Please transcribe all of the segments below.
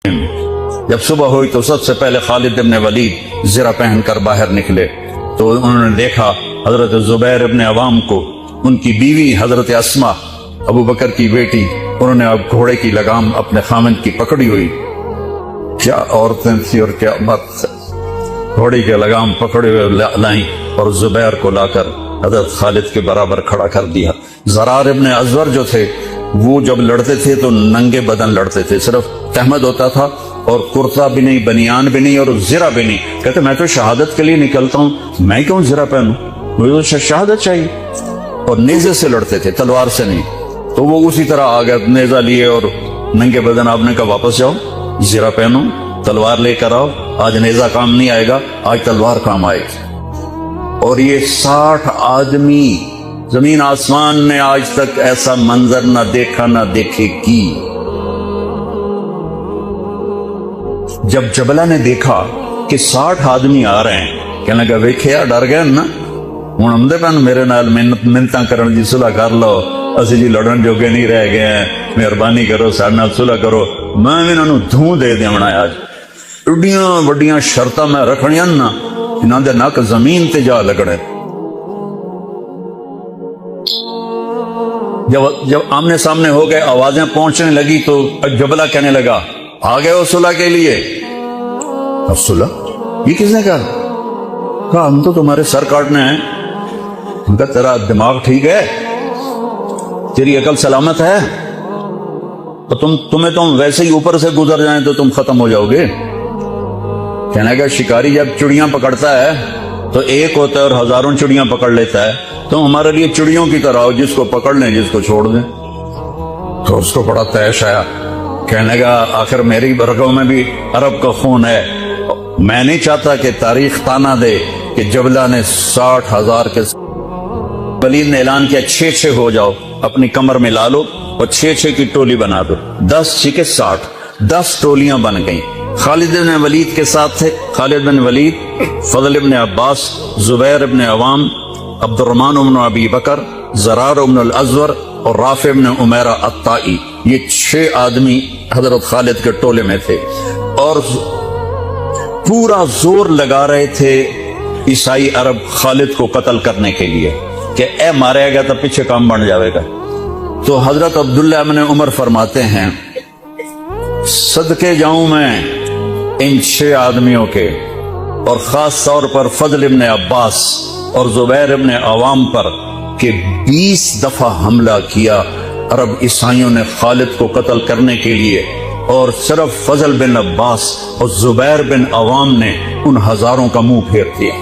جب صبح ہوئی تو سب سے پہلے خالد ابن ولید زرہ پہن کر باہر نکلے تو انہوں نے دیکھا حضرت زبیر ابن عوام کو، ان کی بیوی حضرت اسما ابو بکر کی بیٹی، انہوں نے اب گھوڑے کی لگام اپنے خامند کی پکڑی ہوئی. کیا عورتیں تھی اور کیا مرد، گھوڑے کی لگام پکڑے ہوئے لائیں اور زبیر کو لا کر حضرت خالد کے برابر کھڑا کر دیا. زرار ابن ازور جو تھے وہ جب لڑتے تھے تو ننگے بدن لڑتے تھے، صرف تہمد ہوتا تھا اور کرتا بھی نہیں، بنیان بھی نہیں اور زرہ بھی نہیں. کہتے میں تو شہادت کے لیے نکلتا ہوں، میں کیوں زرہ پہنوں، مجھے تو شہادت چاہیے. اور نیزے سے لڑتے تھے، تلوار سے نہیں. تو وہ اسی طرح آ گئے نیزہ لیے اور ننگے بدن. آپ نے کہا واپس جاؤ، زرہ پہنو، تلوار لے کر آؤ، آج نیزہ کام نہیں آئے گا، آج تلوار کام آئے گی. اور یہ 60 آدمی، زمین آسمان نے آج تک ایسا منظر نہ دیکھا نہ دیکھے گی. جب جبلہ نے دیکھا کہ 60 آدمی آ رہے ہیں، کہنے لگا ویکھیا ڈر گئے نا، ہوں آمدے پن میرے نال منتاں کرن جی صلح کر لو، اسی جی لڑن جوگے نہیں رہ گئے ہیں، مہربانی کرو سارے نال صلح کرو. میں انہاں نوں دھوں دے دیونا ہے. آج ایڈیاں وڈیاں شرطاں میں رکھنیاں نا، انہاں دے نک زمین تے جا لگنے. جب آمنے سامنے ہو گئے، آوازیں پہنچنے لگی تو جبلہ کہنے لگا آ گئے ہو صلح کے لیے؟ اب صلح یہ کس نے کہا ہم تو تمہارے سر کاٹنے ہیں. ان کا تیرا دماغ ٹھیک ہے، تیری عقل سلامت ہے، تو تمہیں ویسے ہی اوپر سے گزر جائیں تو تم ختم ہو جاؤ گے. کہنے کا شکاری جب چڑیاں پکڑتا ہے تو ایک ہوتا ہے اور ہزاروں چڑیاں پکڑ لیتا ہے. تم ہمارے لیے چڑیوں کی طرح ہو، جس کو پکڑ لیں جس کو چھوڑ دیں. تو اس کو بڑا تیش آیا. کہنے کا آخر میری برگوں میں بھی عرب کا خون ہے، میں نہیں چاہتا کہ تاریخ تانا دے کہ جبلہ نے 60,000 کے. ولید نے اعلان کیا 6 ہو جاؤ، اپنی کمر میں لا لو اور 6 کی ٹولی بنا دو. 10 چھکے 60، 10 ٹولیاں بن گئیں. خالد بن ولید کے ساتھ تھے خالد بن ولید، فضل بن عباس، زبیر بن عوام، عبد الرحمن بن ابی بکر، زرار بن الازور اور رافع بن عمیرہ الطائی. یہ 6 آدمی حضرت خالد کے ٹولے میں تھے اور پورا زور لگا رہے تھے عیسائی عرب خالد کو قتل کرنے کے لیے کہ اے مارے گا تو پیچھے کام بن جاوے گا. تو حضرت عبداللہ بن عمر فرماتے ہیں صدقے جاؤں میں ان 6 آدمیوں کے، اور خاص طور پر فضل ابن عباس اور زبیر ابن عوام پر، کہ 20 دفعہ حملہ کیا عرب عیسائیوں نے خالد کو قتل کرنے کے لیے، اور صرف فضل بن عباس اور زبیر بن عوام نے ان ہزاروں کا منہ پھیر دیا.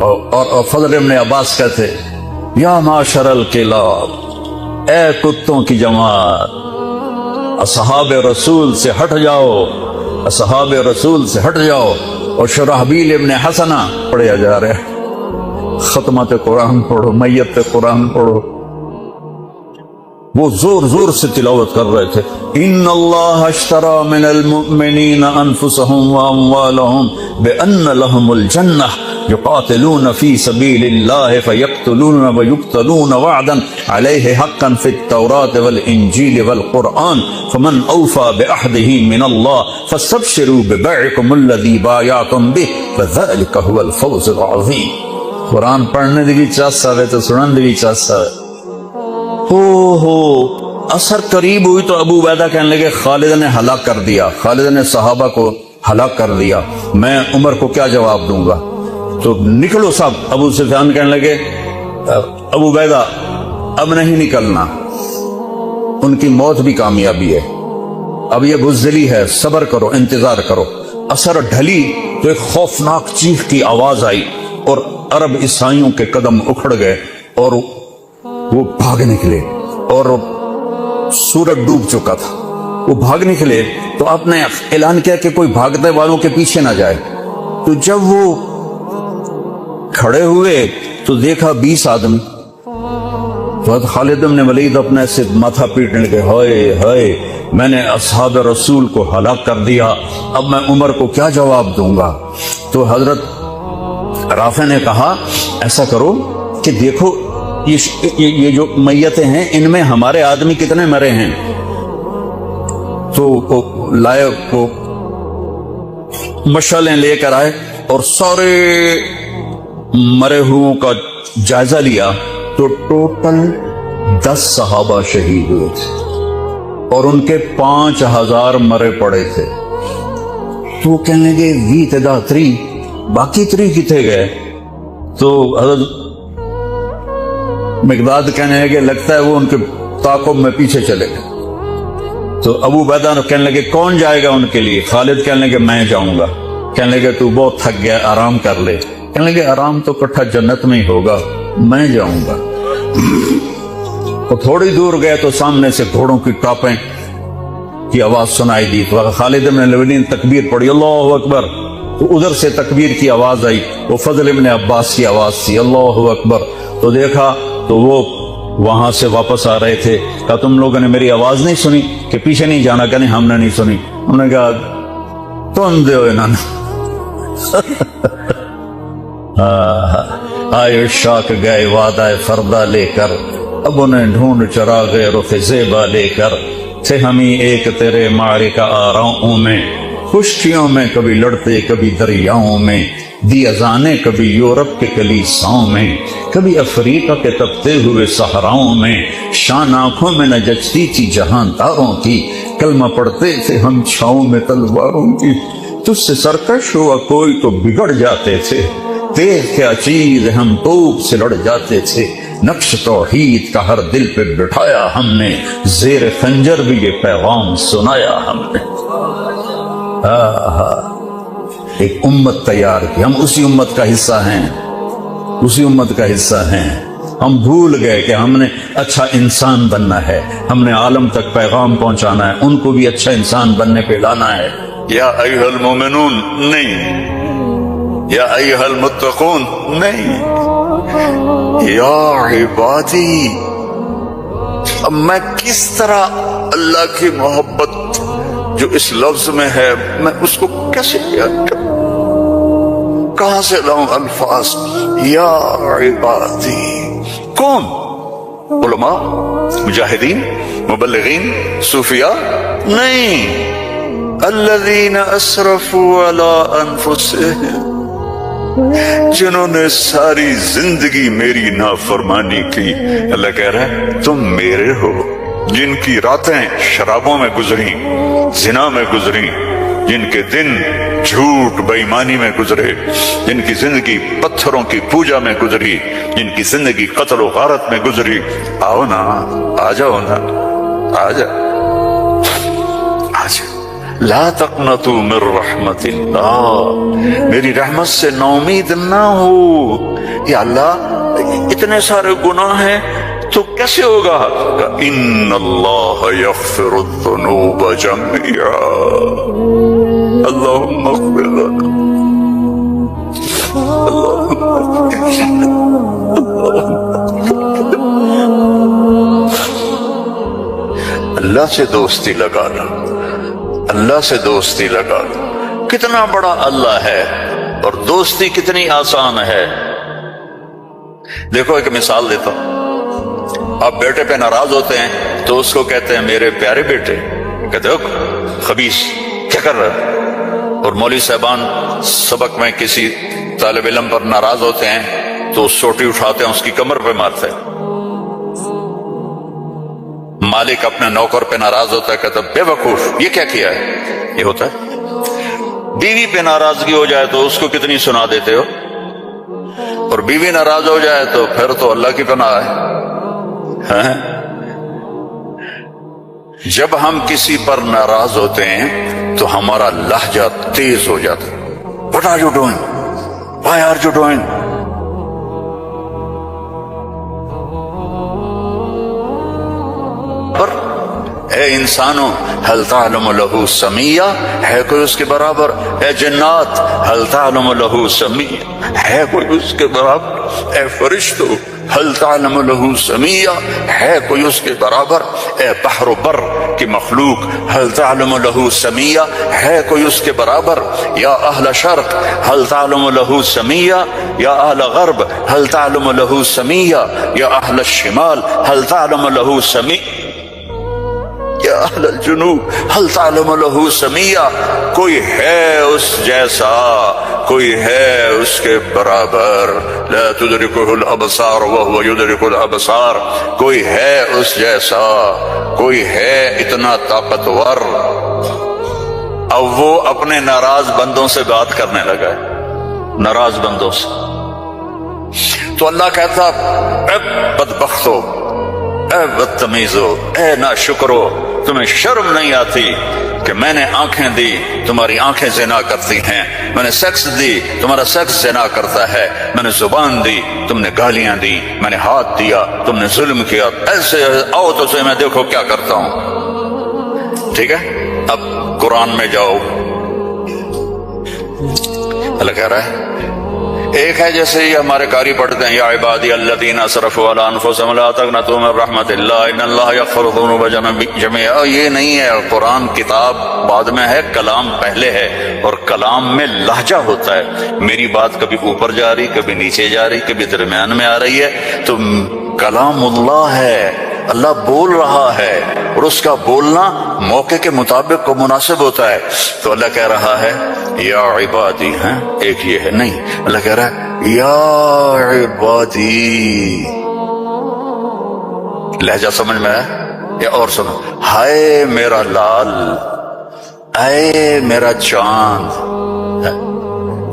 اور فضل ابن عباس کہتے یا معاشر الکلاب، اے کتوں کی جماعت، اصحاب رسول سے ہٹ جاؤ، اصحاب رسول سے ہٹ جاؤ. اور شرحبیل ابن حسنہ پڑھیا جا رہے ہیں، ختمت قرآن پڑھو، میت قرآن پڑھو. وہ زور زور سے تلاوت کر رہے تھے ان اللہ اشترى من المؤمنین انفسهم واموالهم بان لهم الجنہ یقاتلون فی سبیل اللہ فیقتلون ویقتلون وعدا علیہ حقا فی التوراة والانجیل والقرآن فمن اوفى بعہدہ من اللہ فاستبشروا ببیعکم الذی بایعتم بہ فذلک هو الفوز العظیم. قرآن پڑھنے دی بھی چاہتا ہے تو سنن دی بھی چاہتا ہے. ہو اثر قریب ہوئی تو ابو عبیدہ کہنے لگے خالد نے ہلاک کر دیا، خالد نے صحابہ کو ہلاک کر دیا، میں عمر کو کیا جواب دوں گا. تو نکلو سب. ابو سفیان کہنے لگے ابو عبیدہ اب نہیں نکلنا، ان کی موت بھی کامیابی ہے، اب یہ بزدلی ہے، صبر کرو، انتظار کرو. اثر ڈھلی تو ایک خوفناک چیخ کی آواز آئی اور عرب عیسائیوں کے قدم اکھڑ گئے اور وہ بھاگ نکلے، اور سورج ڈوب چکا تھا. وہ بھاگ نکلے تو آپ نے اعلان کیا کہ کوئی بھاگنے والوں کے پیچھے نہ جائے. تو جب وہ کھڑے ہوئے تو دیکھا 20 آدمی. تو خالد بن ولید اپنے سے ماتھا پیٹنے لگے ہائے ہائے میں نے اصحاب رسول کو ہلاک کر دیا، اب میں عمر کو کیا جواب دوں گا. تو حضرت رافع نے کہا ایسا کرو کہ دیکھو یہ جو میتیں ہیں ان میں ہمارے آدمی کتنے مرے ہیں. تو لائے کو مشعلیں لے کر آئے اور سارے مرے ہوئوں کا جائزہ لیا تو ٹوٹل 10 صحابہ شہید ہوئے تھے اور ان کے 5000 مرے پڑے تھے. تو کہنے لگے وی تدا 3 باقی 3 کتنے گئے؟ تو حضرت مقداد کہنے لگے لگتا ہے وہ ان کے تعاقب میں پیچھے چلے گئے. تو ابو عبیدہ کہنے لگے کون جائے گا ان کے لیے؟ خالد کہنے لگے میں جاؤں گا. کہنے لگے تو بہت تھک گیا آرام کر لے. کہنے لگے آرام تو کٹھا جنت میں ہی ہوگا، میں جاؤں گا. تو تھوڑی دور گئے تو سامنے سے گھوڑوں کی ٹاپیں کی آواز سنائی دی. تو خالد بن الولید نے تکبیر پڑھی اللہ اکبر. تو ادھر سے تکبیر کی آواز آئی، وہ فضل ابن عباس کی آواز تھی اللہ اکبر. تو دیکھا تو وہ وہاں سے واپس آ رہے تھے. کہا تم لوگوں نے میری آواز نہیں سنی کہ پیچھے نہیں جانا؟ کہ نہیں ہم نے نہیں سنی. انہوں نے کہا تم دے ہوئے نا. آئے شاک گئے وعدہ فردہ لے کر، اب انہیں ڈھونڈ چراغ رخ زیبا لے کر. تھے ہمیں ایک تیرے معرکہ آراؤں میں، خشکیوں میں کبھی لڑتے کبھی دریاؤں میں. دی اذانیں کبھی یورپ کے کلیساؤں میں، کبھی افریقہ کے تپتے ہوئے صحراؤں میں. شان آنکھوں میں نہ جچتی تھی جہاں تاروں کی، کلمہ پڑھتے تھے ہم چھاؤں میں تلواروں کی. تجھ سے سرکش ہوا کوئی تو بگڑ جاتے تھے، تیز کیا چیز ہم توپ سے لڑ جاتے تھے. نقش توحید کا ہر دل پہ بٹھایا ہم نے، زیر خنجر بھی یہ پیغام سنایا ہم نے. ایک امت تیار کی، ہم اسی امت کا حصہ ہیں، اسی امت کا حصہ ہیں. ہم بھول گئے کہ ہم نے اچھا انسان بننا ہے، ہم نے عالم تک پیغام پہنچانا ہے، ان کو بھی اچھا انسان بننے پہ لانا ہے. یا ایھا المومنون نہیں، یا ایھا المتقون نہیں، یا عبادی. اب میں کس طرح اللہ کی محبت جو اس لفظ میں ہے میں اس کو کیسے بیان کروں؟ کہاں سے لاؤں الفاظ؟ یا عبادی. کون؟ علماء، مجاہدین، مبلغین، صوفیاء؟ نہیں. الذین اسرفوا علی انفسہم، جنہوں نے ساری زندگی میری نافرمانی کی. اللہ کہہ رہا ہے تم میرے ہو. جن کی راتیں شرابوں میں گزری، زنا میں گزری، جن کے دن جھوٹ بے ایمانی میں گزرے، جن کی زندگی پتھروں کی پوجا میں گزری، جن کی زندگی قتل و غارت میں گزری. آؤ نا، آ جاؤ نا، آ جاؤ، آ جاؤ. لا تقنطوا من رحمت اللہ، میری رحمت سے نا امید نہ ہو. یا اللہ اتنے سارے گناہ ہیں تو کیسے ہوگا؟ ان اللہ یغفر الذنوب جميعا. اللهم اغفر لنا، اللہ سے دوستی لگا لو، اللہ سے دوستی لگا لو. کتنا بڑا اللہ ہے اور دوستی کتنی آسان ہے. دیکھو ایک مثال دیتا ہوں. آپ بیٹے پہ ناراض ہوتے ہیں تو اس کو کہتے ہیں میرے پیارے بیٹے، کہتے ہو خبیث کیا کر رہا ہے. اور مولوی صاحبان سبق میں کسی طالب علم پر ناراض ہوتے ہیں تو سوٹی اٹھاتے ہیں اس کی کمر پہ مارتے ہیں. مالک اپنے نوکر پہ ناراض ہوتا ہے، کہتا ہے بے وقوف یہ کیا کیا ہے. یہ ہوتا ہے. بیوی پہ ناراضگی ہو جائے تو اس کو کتنی سنا دیتے ہو، اور بیوی ناراض ہو جائے تو پھر تو اللہ کی پناہ ہے. جب ہم کسی پر ناراض ہوتے ہیں تو ہمارا لہجہ تیز ہو جاتا ہے. What are you doing? Why are you doing? پر اے انسانوں هل تعلم له سمیہ، ہے کوئی اس کے برابر؟ اے جنات هل تعلم له سمیہ، ہے کوئی اس کے برابر؟ اے فرشتوں هل تعلم له سمیہ، ہے کوئی اس کے برابر؟ اے بحر و بر کی مخلوق هل تعلم له سمیہ، ہے کوئی اس کے برابر؟ یا اہل شرق هل تعلم له سمیہ، یا اہل غرب هل تعلم له سمیہ، یا اہل الشمال هل تعلم له سمیہ. یا اہل الجنوب هل تعلم له سمیہ، کوئی ہے اس جیسا، کوئی ہے اس کے برابر، لا تدرکہ الابصار وهو يدرک الابصار، کوئی ہے اس جیسا، کوئی ہے اتنا طاقتور۔ اب وہ اپنے ناراض بندوں سے بات کرنے لگا ہے، ناراض بندوں سے۔ تو اللہ کہتا اے بدبختو، اے بدتمیزو، اے ناشکرو، تمہیں شرم نہیں آتی کہ میں نے آنکھیں دی، تمہاری آنکھیں زنا کرتی ہیں، میں نے سیکس دی، تمہارا سیکس زنا کرتا ہے، میں نے زبان دی، تم نے گالیاں دی، میں نے ہاتھ دیا، تم نے ظلم کیا، ایسے آؤ تو سے میں دیکھو کیا کرتا ہوں۔ ٹھیک ہے، اب قرآن میں جاؤ، اللہ کہہ رہا ہے ایک ہے جیسے یہ ہمارے قاری پڑھتے ہیں، یا عبادی الذین اسرفوا علی انفسہم لا تقنطوا من رحمت اللہ ان اللہ یغفر الذنوب جميعا، یہ نہیں ہے، قرآن کتاب بعد میں ہے، کلام پہلے ہے، اور کلام میں لہجہ ہوتا ہے، میری بات کبھی اوپر جا رہی، کبھی نیچے جا رہی، کبھی درمیان میں آ رہی ہے، تو کلام اللہ ہے، اللہ بول رہا ہے، اور اس کا بولنا موقع کے مطابق کو مناسب ہوتا ہے۔ تو اللہ کہہ رہا ہے یا عبادی، ہیں ایک یہ ہے نہیں، اللہ کہہ رہا ہے یا عبادی، لہجہ سمجھ میں ہے یا اور سنو، ہائے میرا لال، اے میرا چاند،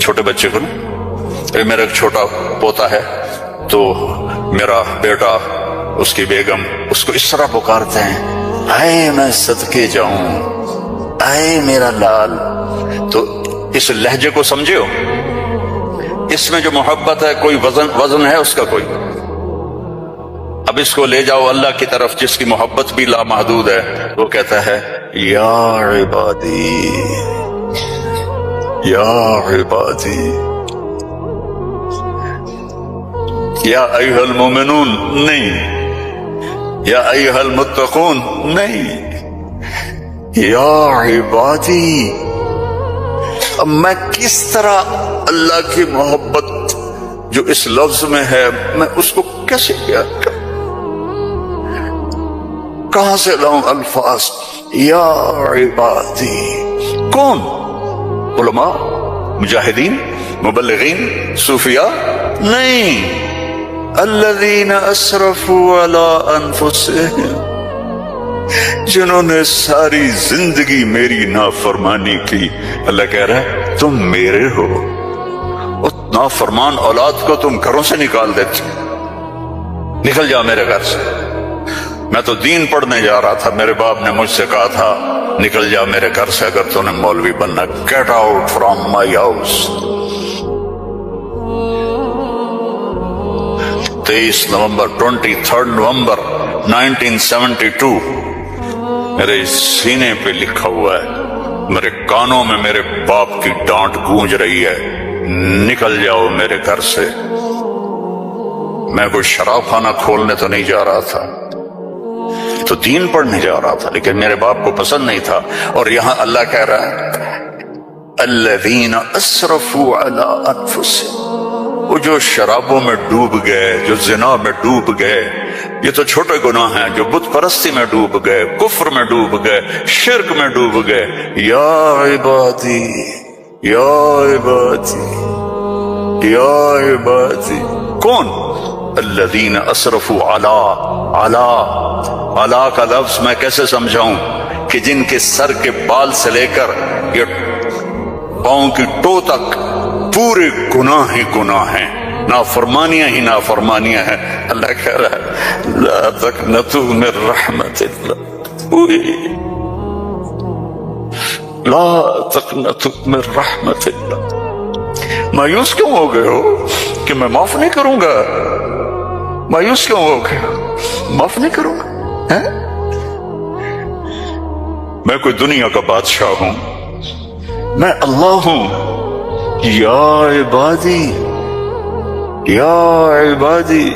چھوٹے بچے کو نا، میرا ایک چھوٹا پوتا ہے تو میرا بیٹا، اس کی بیگم اس کو اس طرح پکارتے ہیں، اے میں صدقے جاؤں، اے میرا لال۔ تو اس لہجے کو سمجھے ہو، اس میں جو محبت ہے کوئی وزن ہے اس کا کوئی؟ اب اس کو لے جاؤ اللہ کی طرف جس کی محبت بھی لامحدود ہے، وہ کہتا ہے یا عبادی، یا عبادی، یا ایھا المومنون نہیں، یا ایھا المتقون نہیں، یا عبادی۔ اب میں کس طرح اللہ کی محبت جو اس لفظ میں ہے میں اس کو کیسے بیان کروں، کہاں سے لاؤں الفاظ؟ یا عبادی، کون؟ علماء، مجاہدین، مبلغین، صوفیاء؟ نہیں، الذین اسرفوا علی انفسہم، جنہوں نے ساری زندگی میری نافرمانی کی۔ اللہ کہہ رہا ہے تم میرے ہو، اور نافرمان اولاد کو تم گھروں سے نکال دیتے، نکل جا میرے گھر سے۔ میں تو دین پڑھنے جا رہا تھا، میرے باپ نے مجھ سے کہا تھا نکل جا میرے گھر سے اگر تو نے مولوی بننا، get out from my house. 23 نومبر 23 نومبر 1972 میرے سینے پہ لکھا ہوا ہے، میرے کانوں میں میرے باپ کی ڈانٹ گونج رہی ہے، نکل جاؤ میرے گھر سے۔ میں کوئی شراب خانہ کھولنے تو نہیں جا رہا تھا، تو دین پڑھنے جا رہا تھا، لیکن میرے باپ کو پسند نہیں تھا۔ اور یہاں اللہ کہہ رہا ہے الذین اسرفوا علی انفسہم، وہ جو شرابوں میں ڈوب گئے، جو زنا میں ڈوب گئے، یہ تو چھوٹے گناہ ہیں، جو بت پرستی میں ڈوب گئے، کفر میں ڈوب گئے، شرک میں ڈوب گئے، یا عبادی، یا عبادی، یا عبادی، کون؟ الذین اسرفوا علی کا لفظ میں کیسے سمجھاؤں کہ جن کے سر کے بال سے لے کر یہ پاؤں کی ٹو تک پورے گناہ ہی گناہ ہیں، نافرمانیاں ہی نافرمانیاں ہیں۔ اللہ کہہ رہا ہے لا تقنطوا من رحمت اللہ، لا تقنطوا من رحمت اللہ۔ مایوس کیوں ہو گئے ہو کہ میں معاف نہیں کروں گا؟ مایوس کیوں ہو گئے؟ معاف نہیں کروں گا؟ میں کوئی دنیا کا بادشاہ ہوں؟ میں اللہ ہوں۔ یا عبادی، یا عبادی،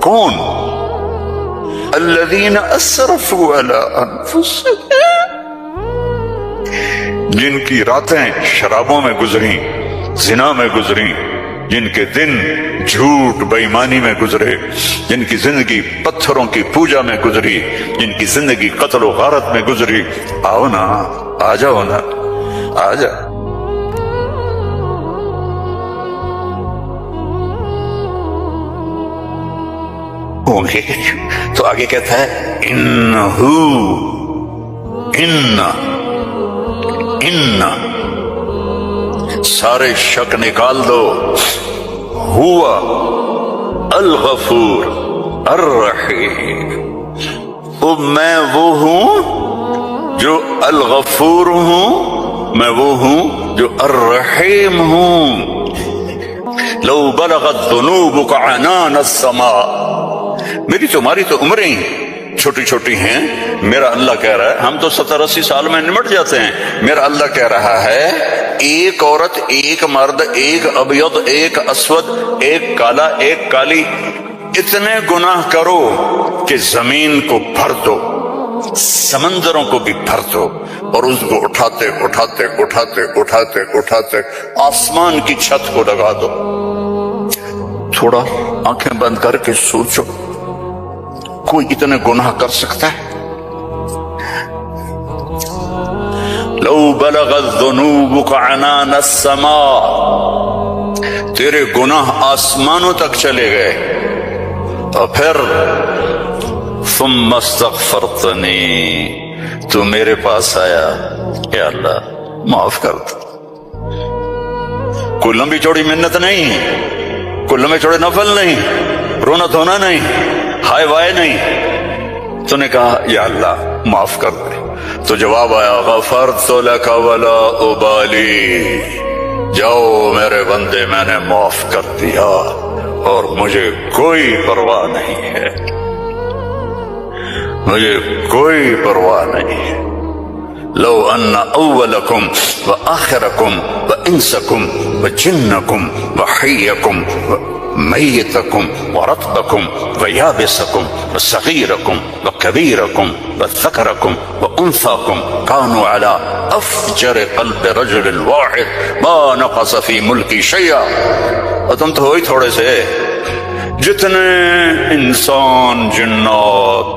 کون؟ الذین اسرفوا علی انفسہم، جن کی راتیں شرابوں میں گزری، زنا میں گزری، جن کے دن جھوٹ بے ایمانی میں گزرے، جن کی زندگی پتھروں کی پوجا میں گزری، جن کی زندگی قتل و غارت میں گزری، آؤ نا، آ جاؤ نا، آ جاؤ۔ ہوں گے تو آگے کہتا ہے انہو، ان سارے شک نکال دو، ہوا الغفور الرحیم، میں وہ ہوں جو الغفور ہوں، میں وہ ہوں جو الرحیم ہوں۔ لو بلغت ذنوبک عنان السماء، میری تمہاری تو عمریں چھوٹی چھوٹی ہیں، میرا اللہ کہہ رہا ہے، ہم تو 70-80 سال میں نمٹ جاتے ہیں، میرا اللہ کہہ رہا ہے ایک عورت، ایک مرد، ایک ابیض، ایک اسود، ایک کالا، ایک کالی، اتنے گناہ کرو کہ زمین کو بھر دو، سمندروں کو بھی بھر دو، اور اس کو اٹھاتے اٹھاتے اٹھاتے اٹھاتے اٹھاتے آسمان کی چھت کو لگا دو۔ تھوڑا آنکھیں بند کر کے سوچو، کوئی اتنے گناہ کر سکتا ہے؟ لو بلغت ذنوبک عنان السماء، تیرے گناہ آسمانوں تک چلے گئے، اور پھر ثم استغفرتنی، تو میرے پاس آیا، اے اللہ معاف کر دو۔ کوئی لمبی چوڑی منت نہیں، کوئی لمبے چوڑے نفل نہیں، رونا دھونا نہیں، ہائے وائے نہیں، تو نے کہا یا اللہ معاف کر دے، تو جواب آیا غفرت لک ولا ابالی، جاؤ میرے بندے میں نے معاف کر دیا اور مجھے کوئی پرواہ نہیں ہے، مجھے کوئی پرواہ نہیں ہے۔ لو ان اولکم وآخرکم وانسکم وجنکم وحیکم میتکم ورطبکم ویابسکم وصغیرکم وکبیرکم وذکرکم وانثاکم کانوا علی افجر قلب رجل واحد ما نقص فی ملکی شیئا، اور تم تو ہوئی تھوڑے سے، جتنے انسان جنات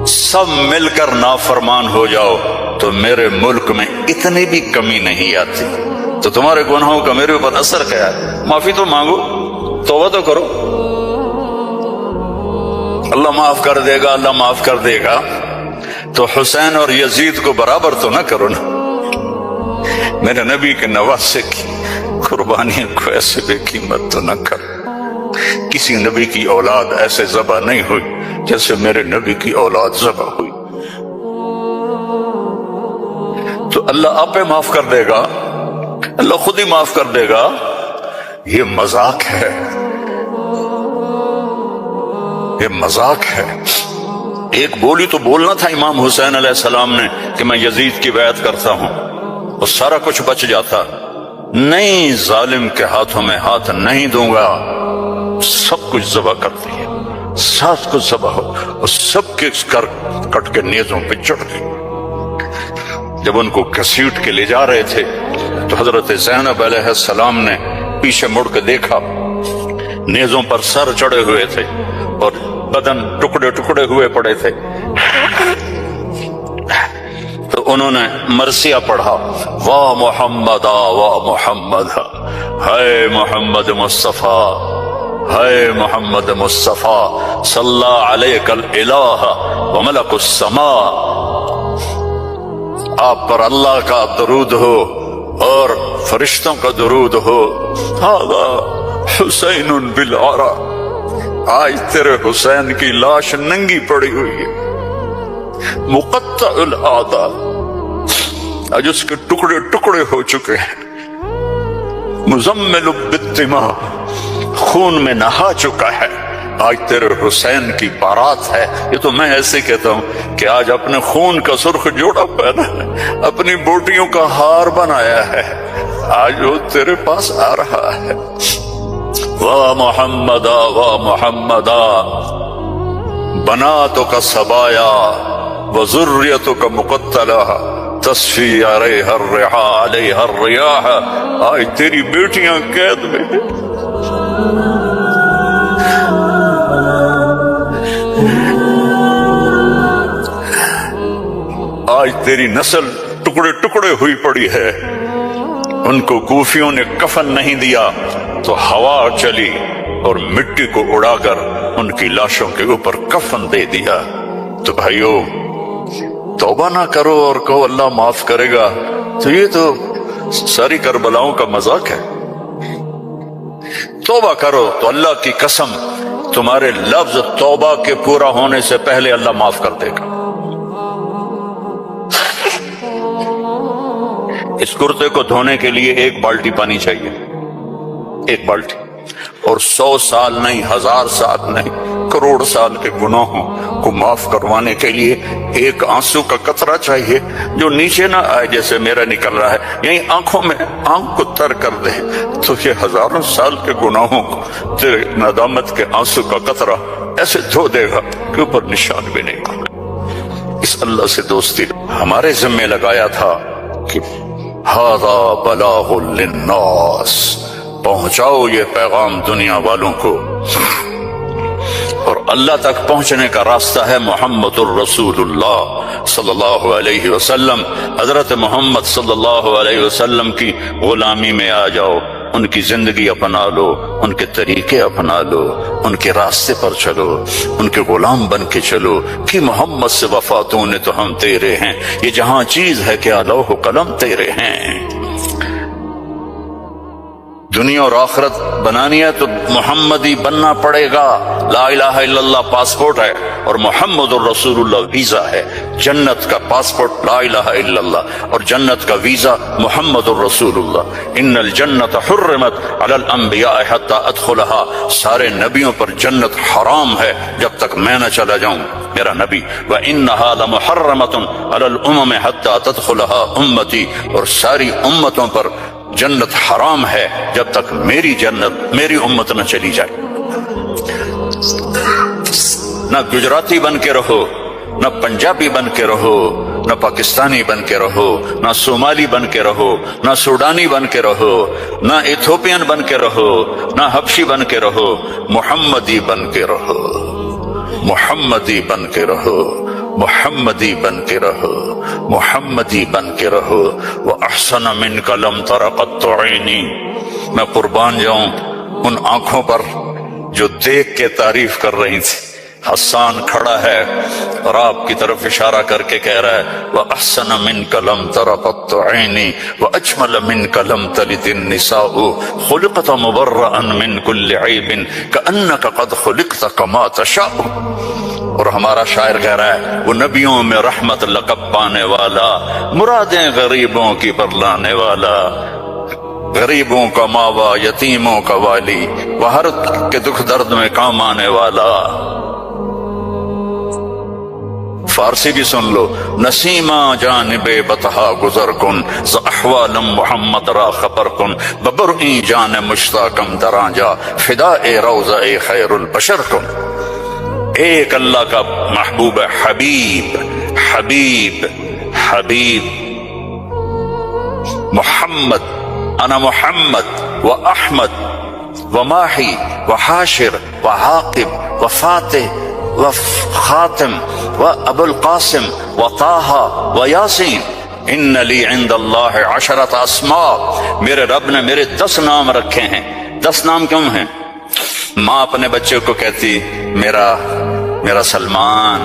سب مل کر نافرمان ہو جاؤ تو میرے ملک میں اتنی بھی کمی نہیں آتی، تو تمہارے گناہوں کا میرے اوپر اثر کیا ہے؟ معافی تو مانگو، توبہ تو کرو، اللہ معاف کر دے گا، اللہ معاف کر دے گا۔ تو حسین اور یزید کو برابر تو نہ کرو نا، میرے نبی کے نواسے کی قربانیوں کو ایسے بے قیمت تو نہ کرو۔ کسی نبی کی اولاد ایسے ذبح نہیں ہوئی جیسے میرے نبی کی اولاد ذبح ہوئی، تو اللہ آپ پہ معاف کر دے گا، اللہ خود ہی معاف کر دے گا۔ یہ مذاق ہے، یہ مذاق ہے۔ ایک بولی تو بولنا تھا امام حسین علیہ السلام نے کہ میں یزید کی بیعت کرتا ہوں، اور سارا کچھ بچ جاتا، نہیں، ظالم کے ہاتھوں میں ہاتھ نہیں دوں گا، سب کچھ ذبح کر دیا، سب کچھ ذبح ہو، اور سب کے کٹ کے نیزوں پہ چڑھ گئے۔ جب ان کو گھسیٹ کے لے جا رہے تھے تو حضرت زینب علیہ السلام نے پیچھے مڑ کے دیکھا، نیزوں پر سر چڑھے ہوئے تھے اور بدن ٹکڑے ٹکڑے ہوئے پڑے تھے، تو انہوں نے مرثیہ پڑھا، واہ محمد واہ محمد، ہے محمد مصطفیٰ، ہے محمد مصطفیٰ، صلی علیک الالہ وملک السماء، آپ پر اللہ کا درود ہو اور فرشتوں کا درود ہو، ھذا حسین بالعرا، آج تیرے حسین کی لاش ننگی پڑی ہوئی ہے، مقطع الاعضاء، آج اس کے ٹکڑے ٹکڑے ہو چکے ہیں، مزمل بالدماء، خون میں نہا چکا ہے، آج تیرے حسین کی بارات ہے۔ یہ تو میں ایسے کہتا ہوں کہ آج اپنے خون کا سرخ جوڑا پہنا ہے، اپنی بوٹیوں کا ہار بنایا ہے، آج وہ تیرے پاس آ رہا ہے، واہ محمدا واہ محمدا، بناتک سبایا وذریتک مقتلہ تصفی علیہا الریاح، آج تیری بیٹیاں قید میں ہیں، آج تیری نسل ٹکڑے ٹکڑے ہوئی پڑی ہے۔ ان کو کوفیوں نے کفن نہیں دیا تو ہوا چلی اور مٹی کو اڑا کر ان کی لاشوں کے اوپر کفن دے دیا۔ تو بھائیو، توبہ نہ کرو اور کہو اللہ معاف کرے گا، تو یہ تو ساری کربلاؤں کا مذاق ہے۔ توبہ کرو تو اللہ کی قسم تمہارے لفظ توبہ کے پورا ہونے سے پہلے اللہ معاف کر دے گا۔ اس کرتے کو دھونے کے لیے 1 بالٹی پانی چاہیے، 1 بالٹی، اور 100 سال نہیں، 1000 سال نہیں، کروڑ سال کے گناہوں کو معاف کروانے کے لیے 1 آنسو کا قطرہ چاہیے جو نیچے نہ آئے جیسے میرا نکل رہا ہے، یہی آنکھوں میں آنکھ کو تر کر دے تو یہ 1000 سال کے گناہوں کو تیرے ندامت کے آنسو کا قطرہ ایسے دھو دے گا کہ اوپر نشان بھی نہیں ہوگا۔ اس اللہ سے دوستی ہمارے ذمہ لگایا تھا کہ ھذا بلاغ للناس، پہنچاؤ یہ پیغام دنیا والوں کو، اور اللہ تک پہنچنے کا راستہ ہے محمد الرسول اللہ صلی اللہ علیہ وسلم۔ حضرت محمد صلی اللہ علیہ وسلم کی غلامی میں آ جاؤ، ان کی زندگی اپنا لو، ان کے طریقے اپنا لو، ان کے راستے پر چلو، ان کے غلام بن کے چلو کہ محمد سے وفاتوں نے تو ہم تیرے ہیں، یہ جہاں چیز ہے کہ لوح و قلم تیرے ہیں۔ دنیا اور آخرت بنانی ہے تو محمدی بننا پڑے گا۔ لا الہ الا اللہ پاسپورٹ ہے اور محمد الرسول اللہ ویزا ہے۔ جنت کا پاسپورٹ لا الہ الا اللہ اور جنت کا ویزا محمد الرسول اللہ۔ ان الجنت حرمت علی الانبیاء حتی ادخلها، سارے نبیوں پر جنت حرام ہے جب تک میں نہ چلا جاؤں، میرا نبی۔ وانہا لمحرمۃ علی الامم حتی تدخلها امتی، اور ساری امتوں پر جنت حرام ہے جب تک میری جنت، میری امت نہ چلی جائے۔ نہ گجراتی بن کے رہو، نہ پنجابی بن کے رہو، نہ پاکستانی بن کے رہو، نہ صومالی بن کے رہو، نہ سوڈانی بن کے رہو، نہ ایتھوپین بن کے رہو، نہ حبشی بن کے رہو، محمدی بن کے رہو، محمدی بن کے رہو، محمدی بن کے رہو، محمدی بن کے رہو۔ وَأَحْسَنَ مِنْكَ لَمْ تَرَ قَطُّ عَيْنِي، میں قربان جاؤں ان آنکھوں پر جو دیکھ کے تعریف کر رہی تھی۔ حسان کھڑا ہے اور آپ کی طرف اشارہ کر کے کہہ رہا ہے وَأَحْسَنَ مِنْكَ لَمْ تَرَ قَطُّ عَيْنِي وَأَجْمَلَ مِنْكَ لَمْ تَلِدِ النِّسَاءُ خُلِقْتَ مُبَرَّأً مِنْ كُلِّ عَيْبٍ كَأَنَّكَ قَدْ خُلِقْتَ كَمَا تَشَاءُ۔ اور ہمارا شاعر کہہ رہا ہے وہ نبیوں میں رحمت لقب پانے والا، مرادیں غریبوں کی پر لانے والا، غریبوں کا ماوا، یتیموں کا والی، وہ ہر کے دکھ درد میں کام آنے والا۔ فارسی بھی سن لو، نسیمہ جانب بطحا گزر کن، ز احوالم محمد را خبر کن، ببرئی جان مشتاقم درانجا، فدائے روضہ خیر البشر کن۔ ایک اللہ کا محبوب ہے، حبیب حبیب حبیب محمد، انا محمد و احمد و ماہی و حاشر و عاقب و فاتح و خاتم و ابو القاسم و طٰہٰ و یاسین۔ ان لی عند اللہ 10 اسماء، میرے رب نے میرے 10 نام رکھے ہیں۔ 10 نام کیوں ہیں؟ ماں اپنے بچے کو کہتی میرا سلمان،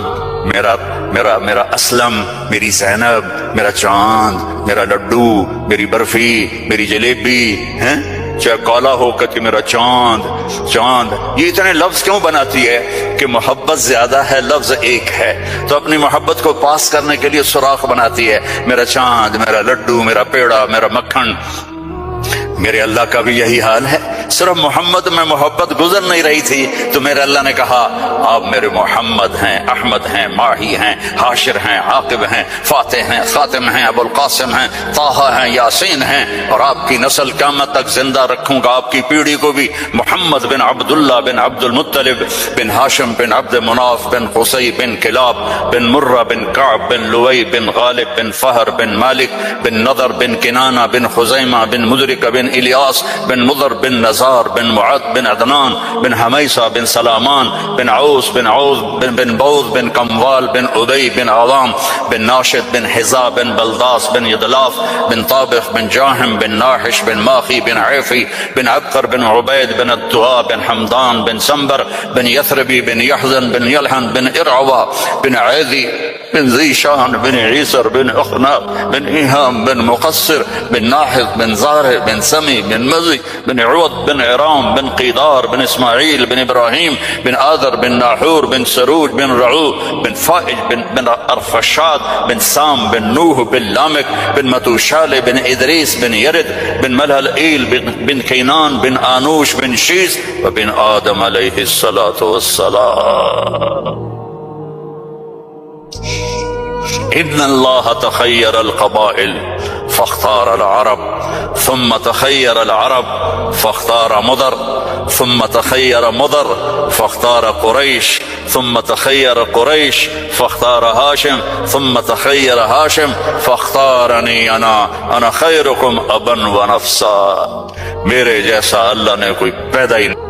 میرا اسلم، میری زینب، میرا چاند، میرا لڈو، میری برفی، میری جلیبی، ہیں؟ چاہے کالا ہو کہتی میرا چاند چاند۔ یہ اتنے لفظ کیوں بناتی ہے؟ کہ محبت زیادہ ہے، لفظ ایک ہے، تو اپنی محبت کو پاس کرنے کے لیے سوراخ بناتی ہے، میرا چاند، میرا لڈو، میرا پیڑا، میرا مکھن۔ میرے اللہ کا بھی یہی حال ہے، صرف محمد میں محبت گزر نہیں رہی تھی تو میرے اللہ نے کہا آپ میرے محمد ہیں، احمد ہیں، ماہی ہیں، حاشر ہیں، عاقب ہیں، فاتح ہیں، خاتم ہیں، ابو القاسم ہیں، طٰہٰ ہیں، یاسین ہیں، اور آپ کی نسل قیامت تک زندہ رکھوں گا، آپ کی پیڑھی کو بھی محمد بن عبداللہ بن عبد المطلب بن ہاشم بن عبد مناف بن قصی بن کلاب بن مرہ بن کعب بن لوئی بن غالب بن فہر بن مالک بن نضر بن کنانہ بن خزیمہ بن مدرک بن الیاس بن مضر بن نزار بن معد بن عدنان بن حمیسہ بن سلامان بن عوس بن عوض بن بوز بن کموال بن ادی بن عوام بن ناشد بن حزا بن بلداس بن یدلاف بن طابخ بن جاہم بن ناحش بن ماخی بن عیفی بن عبقر بن عبید بن الدعا بن حمدان بن سنبر بن یثربی بن یحزن بن یلحن بن ارعوا بن عیدی بن ذی شان بن عیسر بن اخناق بن ایہام بن مقصر بن ناحد بن زارع بن سمی بن مزی بن عوض بن عرام بن قیدار بن اسماعیل بن ابراہیم بن آذر بن ناحور بن سروج بن رعو بن فائج بن ارفشاد بن سام بن نوح بن لامک بن متوشال بن ادریس بن یرد بن ملہلئیل بن کینان بن آنوش بن شیس وبن آدم علیہ الصلاة والسلام. إن الله تخير القبائل فاختار العرب ثم تخير العرب فاختار مضر ثم تخير مضر فاختار قريش ثم تخير قريش فاختار هاشم ثم تخير هاشم فاختارني أنا خيركم أبا ونفسا. میرے جیسا اللہ نے کوئی پیدا ہی نہیں.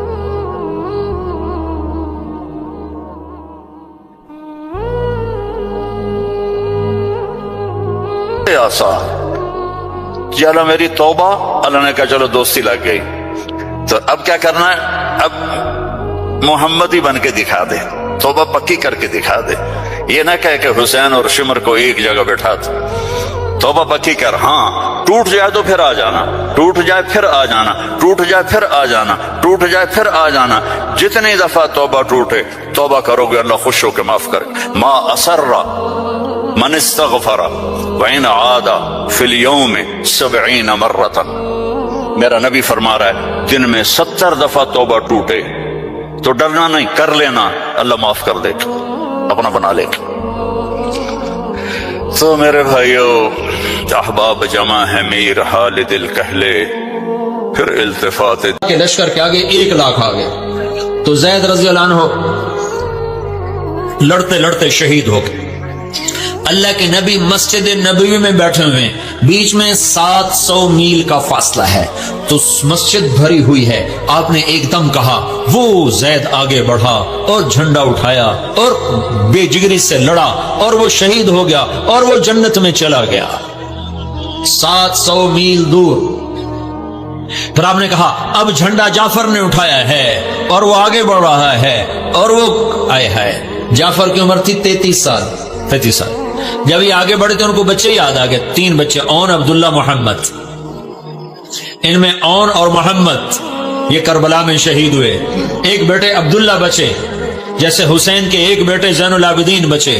چلو میری توبہ، اللہ نے کہا چلو دوستی لگ گئی، تو اب کیا کرنا ہے؟ اب محمد ہی بن کے دکھا دے، توبہ پکی کر کے دکھا دے. یہ نہ کہے کہ حسین اور شمر کو ایک جگہ بٹھا دے. توبہ پکی کر. ہاں ٹوٹ جائے تو پھر آ جانا، ٹوٹ جائے پھر آ جانا، ٹوٹ جائے پھر آ جانا، ٹوٹ جائے پھر آ جانا. جتنی دفعہ توبہ ٹوٹے توبہ کرو گے اللہ خوش ہو کے معاف کرے. ما اسر من استغفر وإن عاد في اليوم 70 مرة. میرا نبی فرما رہا ہے دن میں 70 دفعہ توبہ ٹوٹے تو ڈرنا نہیں، کر لینا، اللہ معاف کر دے گا، اپنا بنا لے گا. تو میرے بھائیو، احباب جمع ہے میر خالد الکہلے. پھر التفات کے لشکر کے آگے 1 لاکھ آ گئے تو زید رضی اللہ عنہ لڑتے لڑتے شہید ہو گئے. اللہ کے نبی مسجد نبوی میں بیٹھے ہوئے ہیں، بیچ میں 700 میل کا فاصلہ ہے، تو مسجد بھری ہوئی ہے. آپ نے ایک دم کہا، وہ زید آگے بڑھا اور جھنڈا اٹھایا اور بے جگری سے لڑا اور وہ شہید ہو گیا اور وہ جنت میں چلا گیا 700 میل دور. پھر آپ نے کہا اب جھنڈا جعفر نے اٹھایا ہے اور وہ آگے بڑھ رہا ہے اور وہ آئے ہے. جعفر کی عمر تھی 33 سال. جب یہ آگے بڑھے تو ان کو بچے یاد آ گئے، 3 بچے، اون، عبداللہ، محمد. ان میں اون اور محمد یہ کربلا میں شہید ہوئے. ایک بیٹے عبداللہ بچے، جیسے حسین کے ایک بیٹے زین العابدین بچے.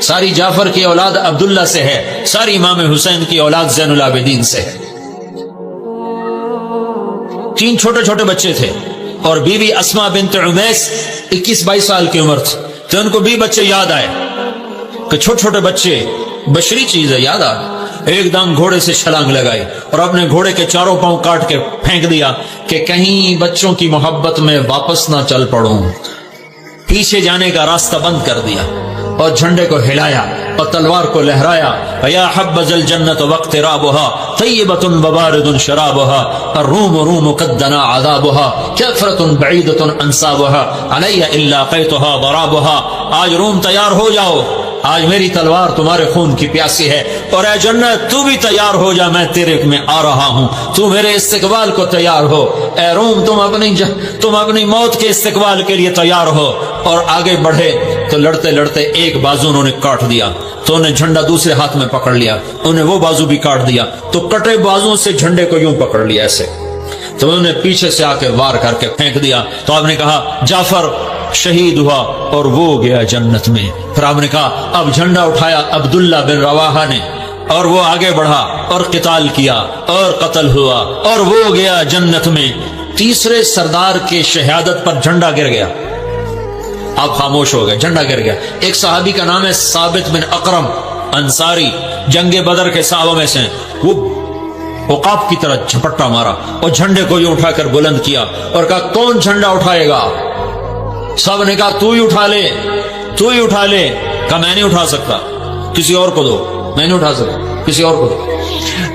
ساری جعفر کی اولاد عبداللہ سے ہے، ساری امام حسین کی اولاد زین العابدین سے ہے. 3 چھوٹے چھوٹے بچے تھے اور بی بی اسما بنت عمیس 21-22 سال کی عمر تھی. تو ان کو بھی بچے یاد آئے کہ چھوٹے چھوٹے بچے بشری چیز ہے، یاد آ. ایک دم گھوڑے سے چھلانگ لگائی اور اپنے گھوڑے کے چاروں پاؤں کاٹ کے پھینک دیا کہ کہیں بچوں کی محبت میں واپس نہ چل پڑوں. پیچھے جانے کا راستہ بند کر دیا اور جھنڈے کو ہلایا اور تلوار کو لہرایا. یا حبذ الجنت واقترابها طیبۃ وبارد شرابها الروم روم قد دنا عذابها کثرۃ بعیدۃ انصابها علی الا قیتها ضرابها. آج روم تیار ہو جاؤ، آج میری تلوار تمہارے خون کی پیاسی ہے، اور اے جنت تو بھی تیار ہو جا، میں تیرے میں آ رہا ہوں، تو میرے استقبال کو تیار ہو. اے روم تم اپنی موت کے استقبال کے لیے تیار ہو. اور آگے بڑھے تو لڑتے لڑتے ایک بازو انہوں نے کاٹ دیا، تو انہیں جھنڈا دوسرے ہاتھ میں پکڑ لیا، انہیں وہ بازو بھی کاٹ دیا، تو کٹے بازوں سے جھنڈے کو یوں پکڑ لیا ایسے، تو انہوں نے پیچھے سے آ کے وار کر کے پھینک دیا. تو آپ نے کہا جعفر شہید ہوا اور وہ گیا جنت میں. پھر آپ نے کہا اب جھنڈا اٹھایا عبداللہ بن رواحہ نے اور وہ آگے بڑھا اور قتال کیا اور قتل ہوا اور وہ گیا جنت میں. تیسرے سردار کے شہادت پر جھنڈا گر گیا، آپ خاموش ہو گئے، جھنڈا گر گیا۔ ایک صحابی کا نام ہے ثابت بن اقرم انصاری، جنگ بدر کے صحابہ میں سے، وہ عقاب کی طرح جھپٹا مارا اور جھنڈے کو یوں اٹھا کر بلند کیا اور کہا کون جھنڈا اٹھائے گا؟ سب نے کہا تو ہی اٹھا لے، تو ہی اٹھا لے۔ کہا میں نہیں اٹھا سکتا، کسی اور کو دو، میں نہیں اٹھا سکتا، کسی اور کو دو۔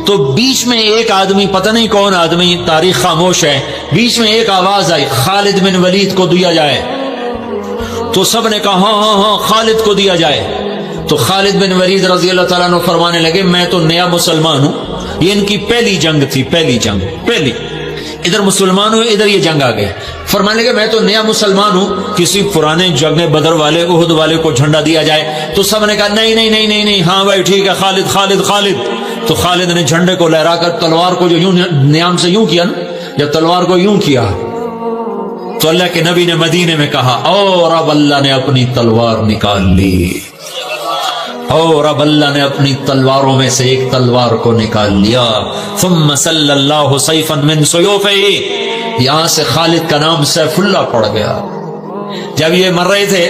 تو بیچ میں ایک آدمی، پتہ نہیں کون آدمی، تاریخ خاموش ہے، بیچ میں ایک آواز آئی خالد بن ولید کو دیا جائے۔ تو سب نے کہا ہاں ہاں ہاں خالد کو دیا جائے۔ تو خالد بن ولید رضی اللہ تعالیٰ عنہ فرمانے لگے میں تو نیا مسلمان ہوں، یہ ان کی پہلی جنگ تھی، پہلی جنگ، پہلی، ادھر مسلمان ہوں، ادھر یہ جنگ آ گئے۔ فرمانے لگے میں تو نیا مسلمان ہوں، کسی پرانے جنگ بدر والے، احد والے کو جھنڈا دیا جائے۔ تو سب نے کہا نہیں نہیں نہیں نہیں نہیں، ہاں بھائی ٹھیک ہے، خالد خالد خالد۔ تو خالد نے جھنڈے کو لہرا کر تلوار کو جو یوں نیام سے یوں کیا نا، جب تلوار کو یوں کیا تو اللہ کے نبی نے مدینے میں کہا اور اب اللہ نے اپنی تلوار نکال لی، اور اب اللہ نے اپنی تلواروں میں سے ایک تلوار کو نکال لیا۔ ثم صلی اللہ سیفا من سیوفہ، یہاں سے خالد کا نام سیف اللہ پڑ گیا۔ جب یہ مر رہے تھے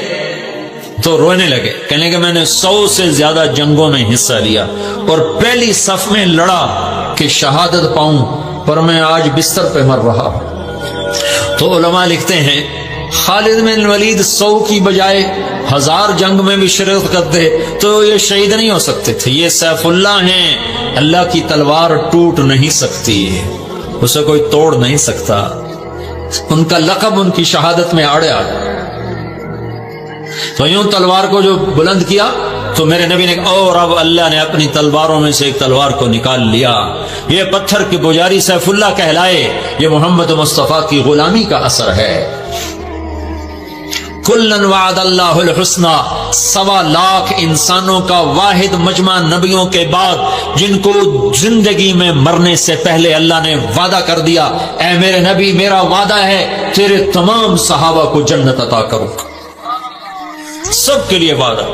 تو رونے لگے، کہنے کہ میں نے 100 سے زیادہ جنگوں میں حصہ لیا اور پہلی صف میں لڑا کہ شہادت پاؤں، پر میں آج بستر پہ مر رہا ہوں۔ تو علماء لکھتے ہیں خالد بن ولید 100 کی بجائے 1000 جنگ میں بھی شرکت کرتے تو یہ شہید نہیں ہو سکتے تھے۔ یہ سیف اللہ ہیں، اللہ کی تلوار ٹوٹ نہیں سکتی، اسے کوئی توڑ نہیں سکتا، ان کا لقب ان کی شہادت میں آڑے آ گیا۔ تو یوں تلوار کو جو بلند کیا تو میرے نبی نے کہا اور اب اللہ نے اپنی تلواروں میں سے ایک تلوار کو نکال لیا۔ یہ پتھر کے پجاری سیف اللہ کہلائے، یہ محمد مصطفیٰ کی غلامی کا اثر ہے۔ کلن وعد اللہ الحسنى، 1.25 لاکھ انسانوں کا واحد مجمع نبیوں کے بعد جن کو زندگی میں مرنے سے پہلے اللہ نے وعدہ کر دیا اے میرے نبی میرا وعدہ ہے تیرے تمام صحابہ کو جنت عطا کروں گا، سب کے لیے وعدہ۔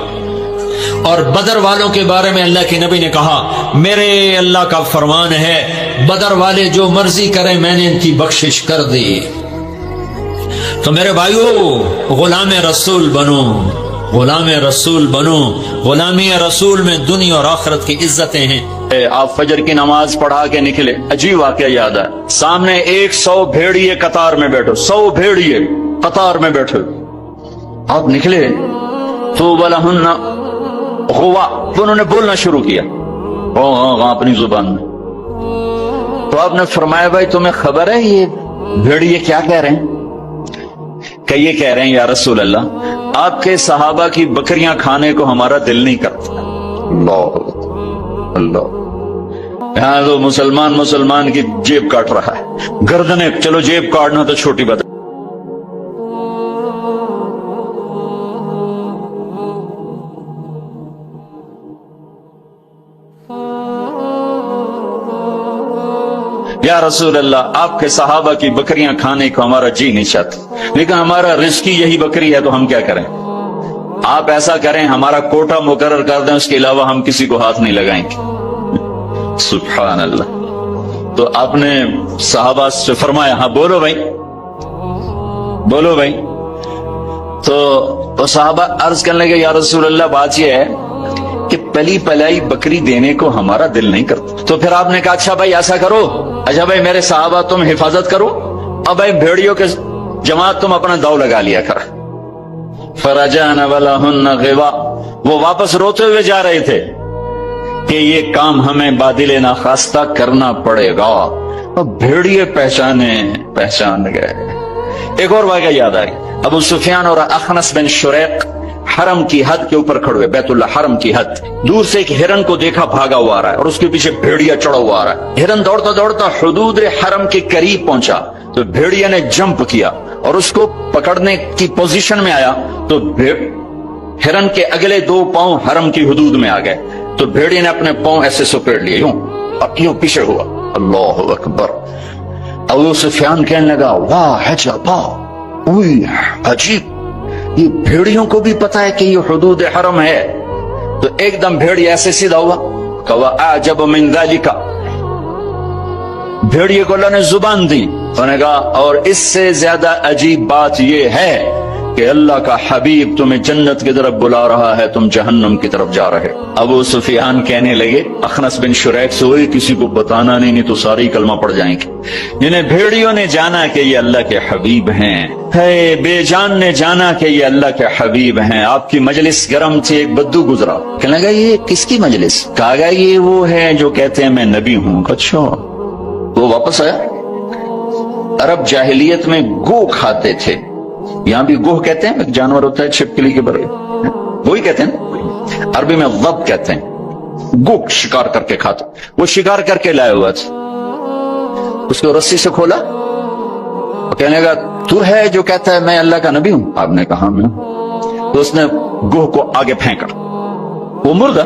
اور بدر والوں کے بارے میں اللہ کے نبی نے کہا میرے اللہ کا فرمان ہے بدر والے جو مرضی کریں میں نے ان کی بخشش کر دی۔ تو میرے بھائیو غلام رسول بنو، غلام رسول بنو، غلامی رسول میں دنیا اور آخرت کی عزتیں ہیں۔ آپ فجر کی نماز پڑھا کے نکلے، عجیب واقعہ یاد ہے، سامنے 100 بھیڑیے قطار میں بیٹھو، 100 بھیڑیے قطار میں بیٹھو، آپ نکلے تو بلہن غوا، تو انہوں نے بولنا شروع کیا اپنی زبان میں۔ تو آپ نے فرمایا بھائی تمہیں خبر ہے یہ بھیڑیے کیا کہہ رہے ہیں؟ کہ یہ کہہ رہے ہیں یا رسول اللہ آپ کے صحابہ کی بکریاں کھانے کو ہمارا دل نہیں کرتا۔ اللہ اللہ، یہاں تو مسلمان کی جیب کاٹ رہا ہے، گردنیں، چلو جیب کاٹنا تو چھوٹی بات ہے۔ یا رسول اللہ آپ کے صحابہ کی بکریاں کھانے کو ہمارا جی نہیں چاہتا، لیکن ہمارا رزق ہی یہی بکری ہے تو ہم کیا کریں؟ آپ ایسا کریں ہمارا کوٹا مقرر کر دیں، اس کے علاوہ ہم کسی کو ہاتھ نہیں لگائیں گے۔ سبحان اللہ۔ تو آپ نے صحابہ سے فرمایا ہاں بولو بھائی، بولو بھائی۔ تو صحابہ عرض کرنے لگے یا رسول اللہ بات یہ ہے کہ پلی پلائی بکری دینے کو ہمارا دل نہیں کرتا۔ تو پھر آپ نے کہا اچھا بھائی ایسا کرو، اچھا بھائی میرے صحابہ تم حفاظت کرو، اب بھائی بھیڑیوں کے جماعت تم اپنا داؤ لگا لیا کر۔ فرجعن ولہن غوا، وہ واپس روتے ہوئے جا رہے تھے کہ یہ کام ہمیں بادل ناخواستہ کرنا پڑے گا۔ اب بھیڑیے پہچان گئے۔ ایک اور واقعہ یاد آئی، ابو سفیان اور اخنس بن شریق حرم کی حد کے اوپر کھڑے ہوئے، بیت اللہ حرم کی حد، دور سے ایک ہرن کو دیکھا بھاگا ہوا آ رہا ہے اور اس کے پیچھے بھیڑیا چڑھا ہوا آ رہا ہے۔ ہرن دوڑتا دوڑتا حدود حرم کے قریب پہنچا تو بھیڑیا نے جمپ کیا اور اس کو پکڑنے کی پوزیشن میں آیا تو ہرن کے اگلے 2 پاؤں حرم کی حدود میں آ گئے، تو بھیڑیا نے اپنے پاؤں ایسے سپیڑ لیے، یوں پیچھے ہوا۔ اللہ اکبر۔ ابو سفیان کہنے لگا واہ عجبا، عجیب، یہ بھیڑیوں کو بھی پتا ہے کہ یہ حدود حرم ہے۔ تو ایک دم بھیڑی ایسے سیدھا ہوا کہ اعجب من ذالک، بھیڑیے کو اللہ نے زبان دی انہوں نے کہا اور اس سے زیادہ عجیب بات یہ ہے کہ اللہ کا حبیب تمہیں جنت کی طرف بلا رہا ہے، تم جہنم کی طرف جا رہے۔ ابو سفیان کہنے لگے اخنس بن شریح سے ہوئی کسی کو بتانا نہیں تو ساری کلمہ پڑ جائیں گے۔ جنہیں بھیڑیوں نے جانا کہ یہ اللہ کے حبیب ہیں، ہے بے جان نے جانا کہ یہ اللہ کے حبیب ہیں۔ آپ کی مجلس گرم تھی، ایک بدو گزرا، کہنے لگا یہ کس کی مجلس؟ کہا گیا یہ وہ ہے جو کہتے ہیں میں نبی ہوں۔ اچھا، وہ واپس آیا۔ عرب جاہلیت میں گو کھاتے تھے، یہاں بھی گوہ کہتے ہیں، ایک جانور ہوتا ہے چھپکلی کے برے، وہی کہتے ہیں، عربی میں ضب کہتے ہیں۔ گو شکار کر کے کھاتے، وہ شکار کر کے لائے ہوا تھا، اس کو رسی سے کھولا، کہنے لگا تو ہے جو کہتا ہے میں اللہ کا نبی ہوں؟ آپ نے کہا میں ہوں۔ تو اس نے گوہ کو آگے پھینکا، وہ مردہ،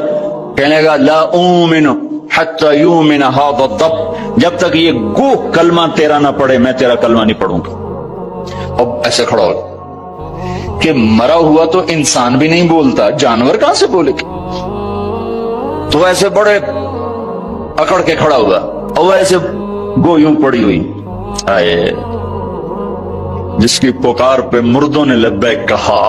کہنے لگا لا اومن حتی یومن ھذا الضب، جب تک یہ گوہ کلمہ تیرا نہ پڑھے میں تیرا کلمہ نہیں پڑھوں گا۔ اب ایسے کھڑا ہو کہ مرا ہوا تو انسان بھی نہیں بولتا، جانور کہاں سے بولے گا؟ تو ایسے بڑے اکڑ کے کھڑا ہوا اور ایسے گو یوں پڑی ہوئی، آئے جس کی پکار پہ مردوں نے لبیک کہا،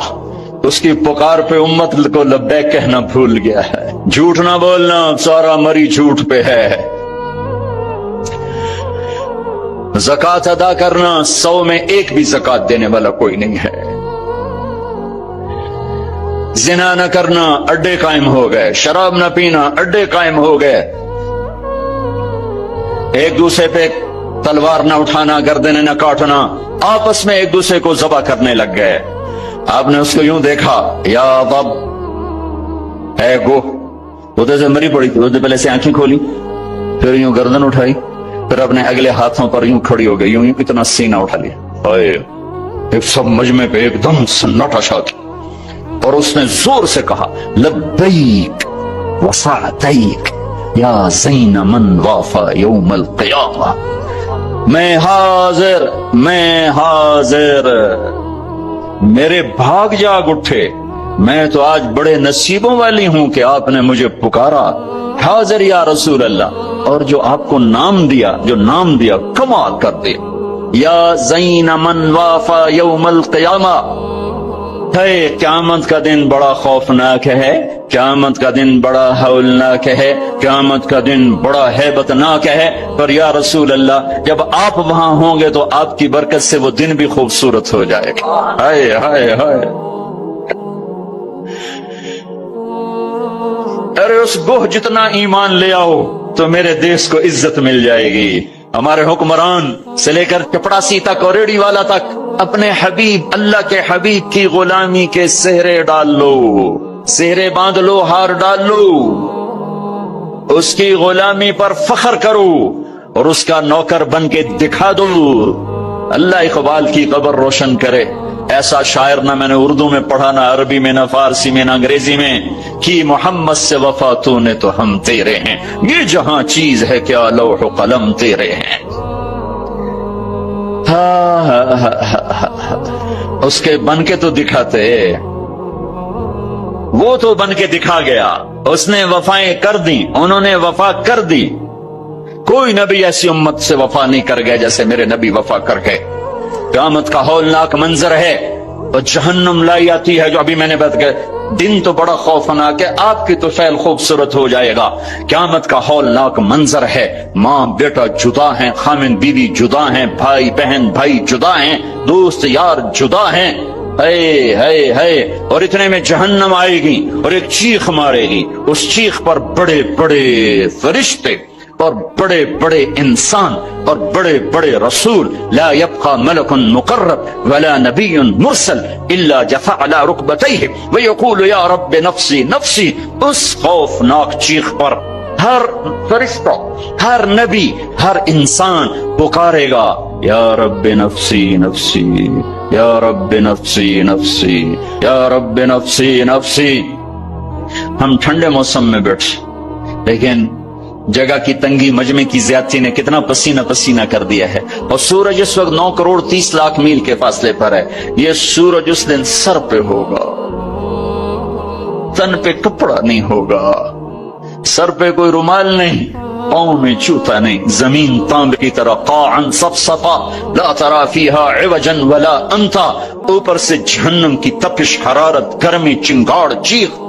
اس کی پکار پہ امت کو لبیک کہنا بھول گیا ہے۔ جھوٹ نہ بولنا، سارا مری جھوٹ پہ ہے۔ زکات ادا کرنا، 100 میں ایک بھی زکات دینے والا کوئی نہیں ہے۔ زنا نہ کرنا، اڈے قائم ہو گئے۔ شراب نہ پینا، اڈے قائم ہو گئے۔ ایک دوسرے پہ تلوار نہ اٹھانا، گردنیں نہ کاٹنا، آپس میں ایک دوسرے کو ذبح کرنے لگ گئے۔ آپ نے اس کو یوں دیکھا، یا ضب، اے گو، وہ تو مری پڑی تھی، وہ پہلے سے آنکھیں کھولی، پھر یوں گردن اٹھائی، پھر اپنے اگلے ہاتھوں پر یوں کھڑی ہو گئی، یوں اتنا سینہ اٹھا لیا، ایک سب مجمع پہ ایک دم سناٹا چھا گیا، اور اس نے زور سے کہا لبیک وسعتیک یا زین من وافا یوم القیامہ، میں حاضر، میں حاضر، میرے بھاگ جاگ اٹھے، میں تو آج بڑے نصیبوں والی ہوں کہ آپ نے مجھے پکارا، حاضر یا رسول اللہ، اور جو آپ کو نام دیا، جو نام دیا کمال کر دیا، یا زین من وافا یوم القیامہ، ہے قیامت کا دن بڑا خوفناک ہے، قیامت کا دن بڑا ہولناک ہے، قیامت کا دن بڑا ہیبتناک ہے، پر یا رسول اللہ جب آپ وہاں ہوں گے تو آپ کی برکت سے وہ دن بھی خوبصورت ہو جائے گا۔ ہائے ہائے ہائے، ارے اس گوہ جتنا ایمان لے آؤ تو میرے دیش کو عزت مل جائے گی۔ ہمارے حکمران سے لے کر چپڑاسی تک اور ریڑھی والا تک اپنے حبیب، اللہ کے حبیب کی غلامی کے سہرے ڈال لو، سہرے باندھ لو، ہار ڈال لو، اس کی غلامی پر فخر کرو اور اس کا نوکر بن کے دکھا دو۔ اللہ اقبال کی قبر روشن کرے۔ ایسا شاعر نہ میں نے اردو میں پڑھا، نہ عربی میں، نہ فارسی میں، نہ انگریزی میں، کہ محمد سے وفا تو نے تو ہم تیرے ہیں، یہ جہاں چیز ہے کیا لوح و قلم تیرے ہیں۔ اس کے بن کے تو دکھاتے، وہ تو بن کے دکھا گیا، اس نے وفائیں کر دی، انہوں نے وفا کر دی۔ کوئی نبی ایسی امت سے وفا نہیں کر گیا جیسے میرے نبی وفا کر گئے۔ قیامت کا ہولناک منظر ہے، اور جہنم لائی آتی ہے، جو ابھی میں نے بات کیا، دن تو بڑا خوفناک ہے، آپ کی تو فعل خوبصورت ہو جائے گا۔ قیامت کا ہولناک منظر ہے، ماں بیٹا جدا ہیں، خامن بیوی جدا ہیں، بھائی بہن بھائی جدا ہیں، دوست یار جدا ہیں، اور اتنے میں جہنم آئے گی اور ایک چیخ مارے گی، اس چیخ پر بڑے بڑے فرشتے اور بڑے بڑے انسان اور بڑے بڑے رسول، لا يبقى ملک مقرب ولا نبی مرسل الا جثى على ركبتيه ويقول یا رب نفسی نفسی۔ اس خوفناک چیخ پر ہر فرشتہ، ہر نبی، ہر انسان پکارے گا، یا رب نفسی نفسی، یا رب نفسی نفسی، یا رب نفسی نفسی۔ ہم ٹھنڈے موسم میں بیٹھے، لیکن جگہ کی تنگی، مجمع کی زیادتی نے کتنا پسینہ پسینہ کر دیا ہے، اور سورج اس وقت 9 کروڑ 30 لاکھ میل کے فاصلے پر ہے۔ یہ سورج اس دن سر پہ ہوگا، تن پہ کپڑا نہیں ہوگا، سر پہ کوئی رومال نہیں، پاؤں میں جوتا نہیں، زمین تانبے کی طرح قاعا صفصفا لا ترى فيها عوجا ولا امتا، اوپر سے جہنم کی تپش، حرارت، گرمی، چنگاڑ، چیخ.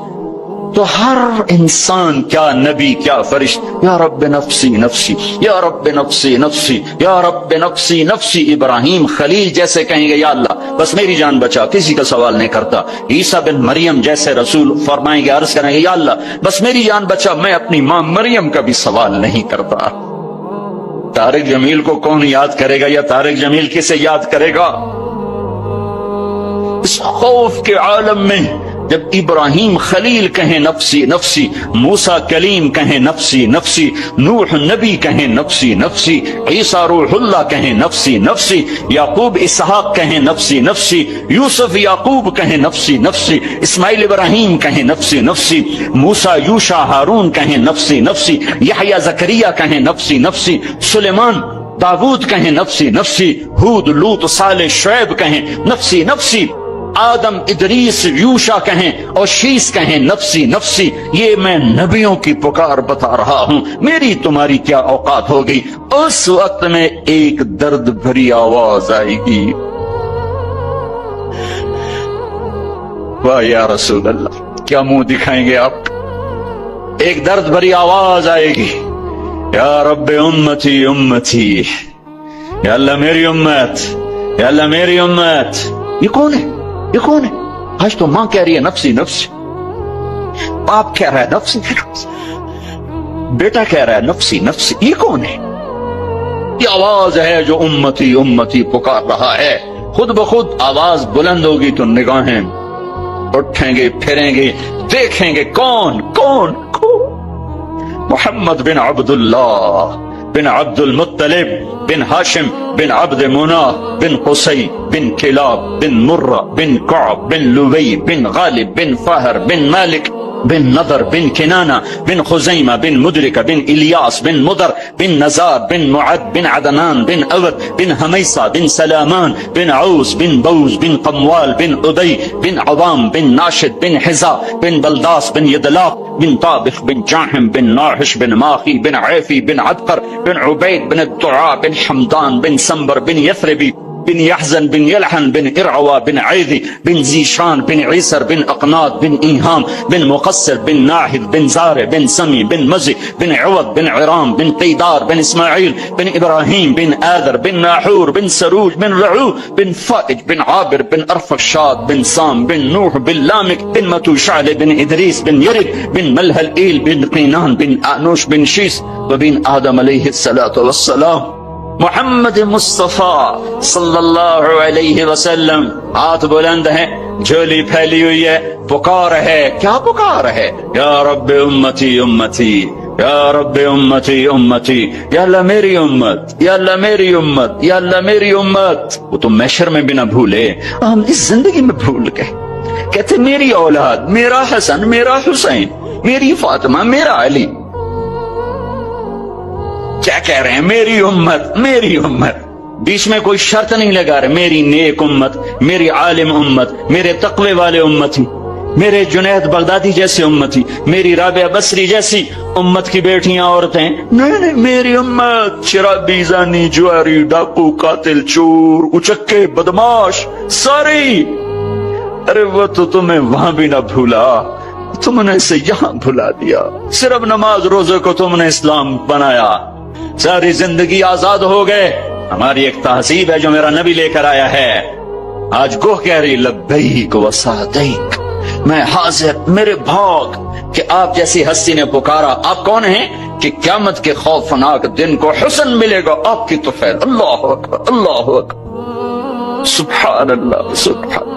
تو ہر انسان، کیا نبی کیا فرشت، یا رب نفسی نفسی، یا رب نفسی نفسی، یا رب نفسی نفسی. ابراہیم خلیل جیسے کہیں گے یا اللہ بس میری جان بچا، کسی کا سوال نہیں کرتا. عیسیٰ بن مریم جیسے رسول فرمائیں گے، عرض کریں گے یا اللہ بس میری جان بچا، میں اپنی ماں مریم کا بھی سوال نہیں کرتا. طارق جمیل کو کون یاد کرے گا، یا طارق جمیل کسے یاد کرے گا؟ اس خوف کے عالم میں جب ابراہیم خلیل کہیں نفسی نفسی، موسیٰ کلیم کہیں نفسی نفسی، نوح نبی کہیں نفسی نفسی، عیسیٰ روح اللہ کہیں نفسی نفسی، یعقوب اسحاق کہیں نفسی نفسی، یوسف یعقوب کہیں نفسی نفسی، اسماعیل ابراہیم کہیں نفسی نفسی، موسیٰ یوشع ہارون کہیں نفسی نفسی، یحییٰ زکریا کہیں نفسی نفسی، سلیمان داود کہیں نفسی نفسی، ہود لوط صالح شعیب کہیں نفسی نفسی، آدم ادریس یوشع کہیں اور شیس کہیں نفسی نفسی. یہ میں نبیوں کی پکار بتا رہا ہوں، میری تمہاری کیا اوقات ہوگی. اس وقت میں ایک درد بھری آواز آئے گی، واہ یا رسول اللہ، کیا منہ دکھائیں گے آپ؟ ایک درد بھری آواز آئے گی، یا رب امتی امتی، یا اللہ میری امت، یا اللہ میری امت. یہ کون ہے؟ یہ کون ہے؟ آج تو ماں کہہ رہی ہے نفسی نفسی، باپ کہہ رہا ہے نفسی نفسی، بیٹا کہہ رہا ہے نفسی نفسی. یہ کون ہے؟ یہ آواز ہے جو امتی امتی پکار رہا ہے. خود بخود آواز بلند ہوگی تو نگاہیں اٹھیں گے، پھریں گے، دیکھیں گے کون کون کون. محمد بن عبداللہ بن عبد المطلب بن ہاشم بن عبد مناف بن قصی بن کلاب بن مرہ بن کعب بن لوی بن غالب بن فہر بن مالک بن نضر بن کنانہ بن خزیمہ بن مدرکہ بن الیاس بن مدر بن نزار بن معد بن عدنان بن اود بن حمیصہ بن سلامان بن عوس بن بوز بن قموال بن ادی بن عوام بن ناشد بن حزا بن بلداس بن یدلاق بن طابخ بن جاحم بن ناحش بن ماخی بن عیفی بن عبقر بن عبید بن الدعاء بن حمدان بن سنبر بن یثربی بن يحزن بن يلحن بن إرعوى بن عيذي بن زيشان بن عيسر بن أقناط بن إيهام بن مقصر بن ناهد بن زارع بن سمي بن مزي بن عوض بن عرام بن قيدار بن إسماعيل بن إبراهيم بن آذر بن ناحور بن سروج بن رعو بن فائج بن عابر بن أرفشاد بن سام بن نوح بن لامك بن متوشعل بن إدريس بن يرد بن ملهل إيل بن قينان بن آنوش بن شيس وبن آدم عليه الصلاة والسلام. محمد مصطفیٰ صلی اللہ علیہ وسلم ہاتھ بلند ہے، جھولی پھیلی ہوئی ہے، پکار ہے. کیا پکار ہے؟ یا رب امتی امتی، یا رب امتی امتی، یا اللہ میری امت، یا اللہ میری امت، یا اللہ میری امت. وہ تو محشر میں بھی نہ بھولے، ہم اس زندگی میں بھول گئے. کہتے میری اولاد، میرا حسن، میرا حسین، میری فاطمہ، میرا علی. کیا کہہ رہے ہیں؟ میری امت، میری امت. بیچ میں کوئی شرط نہیں لگا رہے. میری نیک امت، میری عالم امت، میرے تقوی والے امتی، میرے جنید بغدادی جیسے امتی، میری رابعہ بصری جیسی امت کی بیٹیاں عورتیں. نہیں نہیں، میری امت شرابی، زانی، جواری، ڈاکو، قاتل، چور، اچکے، بدماش ساری. ارے وہ تو تمہیں وہاں بھی نہ بھولا، تم نے اسے یہاں بھلا دیا. صرف نماز روزے کو تم نے اسلام بنایا، ساری زندگی آزاد ہو گئے. ہماری ایک تہذیب ہے جو میرا نبی لے کر آیا ہے. آج گوہ کہہ رہی لبیک و سعدیک، میں حاضر، میرے بھاگ کہ آپ جیسی ہستی نے پکارا. آپ کون ہیں کہ قیامت کے خوفناک دن کو حسن ملے گا آپ کی طفیل. اللہ اکبر، اللہ اکبر، سبحان اللہ، سبحان.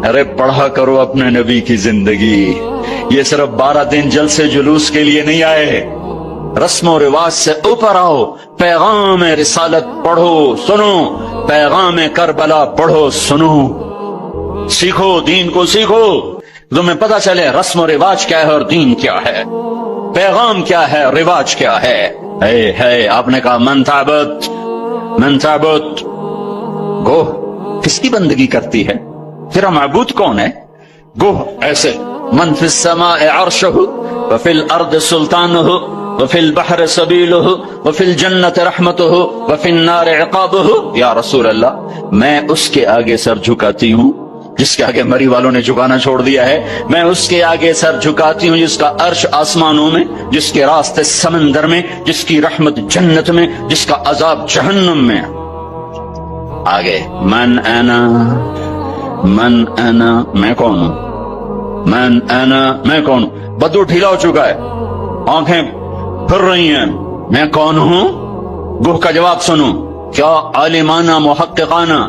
ارے پڑھا کرو اپنے نبی کی زندگی. یہ صرف 12 دن جلسے جلوس کے لیے نہیں آئے. رسم و رواج سے اوپر آؤ، پیغام رسالت پڑھو سنو، پیغام کربلا پڑھو سنو، سیکھو، دین کو سیکھو، تمہیں پتہ چلے رسم و رواج کیا ہے اور دین کیا ہے، پیغام کیا ہے، رواج کیا ہے. ہے آپ نے کہا من تعبد، من تعبد. گوہ کس کی بندگی کرتی ہے؟ تیرا معبود کون ہے؟ گوہ ایسے من فی السماء عرشہ وفی الارض سلطانہ وفی البحر سبیلہ وفی الجنت رحمتہ وفی النار عقابہ. یا رسول اللہ، میں اس کے آگے سر جھکاتی ہوں جس کے آگے مری والوں نے جھکانا چھوڑ دیا ہے. میں اس کے آگے سر جھکاتی ہوں جس کا عرش آسمانوں میں، جس کے راستے سمندر میں، جس کی رحمت جنت میں، جس کا عذاب جہنم میں. آگے من انا، میں کون ہوں؟ میں کون ہوں؟ بدو ڈھیلا ہو چکا ہے، آنکھیں پھر رہی ہیں. میں کون ہوں؟ گوہ کا جواب سنو، کیا عالمانہ محققانہ.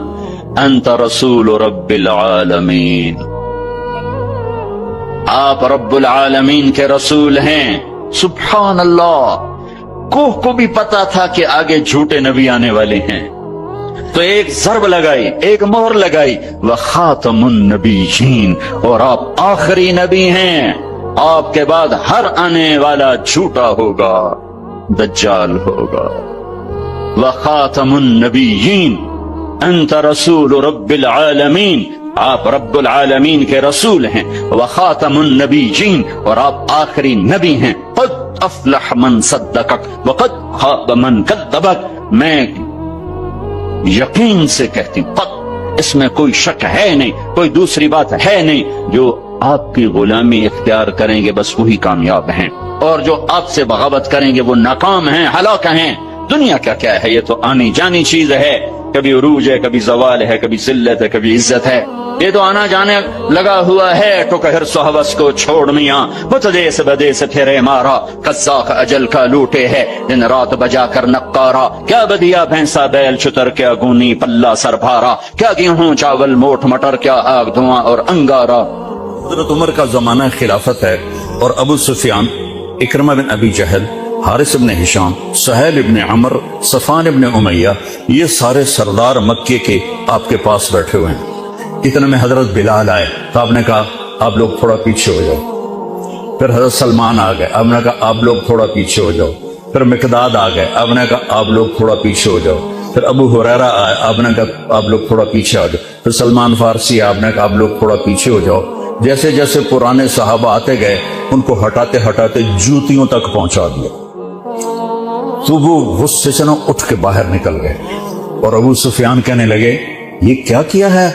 انت رسول رب العالمین، آپ رب العالمین کے رسول ہیں. سبحان اللہ. کوہ کو بھی پتا تھا کہ آگے جھوٹے نبی آنے والے ہیں، تو ایک ضرب لگائی، ایک مہر لگائی، وخاتم النبیین، اور آپ آخری نبی ہیں. آپ کے بعد ہر آنے والا جھوٹا ہوگا، دجال ہوگا. وخاتم النبیین، انت رسول رب العالمین، آپ رب العالمین کے رسول ہیں. وخاتم النبیین، اور آپ آخری نبی ہیں. قد افلح من صدقک وقد خاب من کذبک. میں یقین سے کہتی ہوں، قد، اس میں کوئی شک ہے نہیں، کوئی دوسری بات ہے نہیں. جو آپ کی غلامی اختیار کریں گے بس وہی کامیاب ہیں، اور جو آپ سے بغاوت کریں گے وہ ناکام ہیں، ہلاک ہیں. دنیا کا کیا ہے؟ یہ تو آنی جانی چیز ہے. کبھی عروج ہے، کبھی زوال ہے، کبھی ذلت ہے، کبھی عزت ہے. یہ تو آنا جانے لگا ہوا ہے. ٹکہر سہوس کو چھوڑ میاں، متدیس بدیس پھرے مارا. قزاق اجل کا لوٹے ہے، دن رات بجا کر نقارا. کیا بدیا بھینسا بیل چتر، کیا گونی پلہ سر بھارا. کیا گیہوں چاول موٹ مٹر، کیا آگ دھواں اور انگارا. حضرت عمر کا زمانہ خلافت ہے، اور ابو سفیان، اکرمہ بن ابی جہل، حارث ابن ہشام، سہیل ابن عمر، صفوان ابن امیہ، یہ سارے سردار مکے کے آپ کے پاس بیٹھے ہوئے ہیں. اتنے میں حضرت بلال آئے تو آپ نے کہا آپ لوگ تھوڑا پیچھے ہو جاؤ. پھر حضرت سلمان آ گئے، آپ نے کہا آپ لوگ تھوڑا پیچھے ہو جاؤ. پھر مقداد آ گئے، آپ نے کہا آپ لوگ تھوڑا پیچھے ہو جاؤ. پھر ابو ہریرہ آئے، آپ نے کہا آپ لوگ تھوڑا پیچھے آ جاؤ. پھر سلمان فارسی، آپ نے کہا آپ لوگ تھوڑا پیچھے ہو جاؤ. جیسے جیسے پرانے صحابہ آتے گئے ان کو ہٹاتے ہٹاتے جوتیوں تک پہنچا دیا. تو وہ غصے سے اٹھ کے باہر نکل گئے، اور ابو سفیان کہنے لگے یہ کیا ہے؟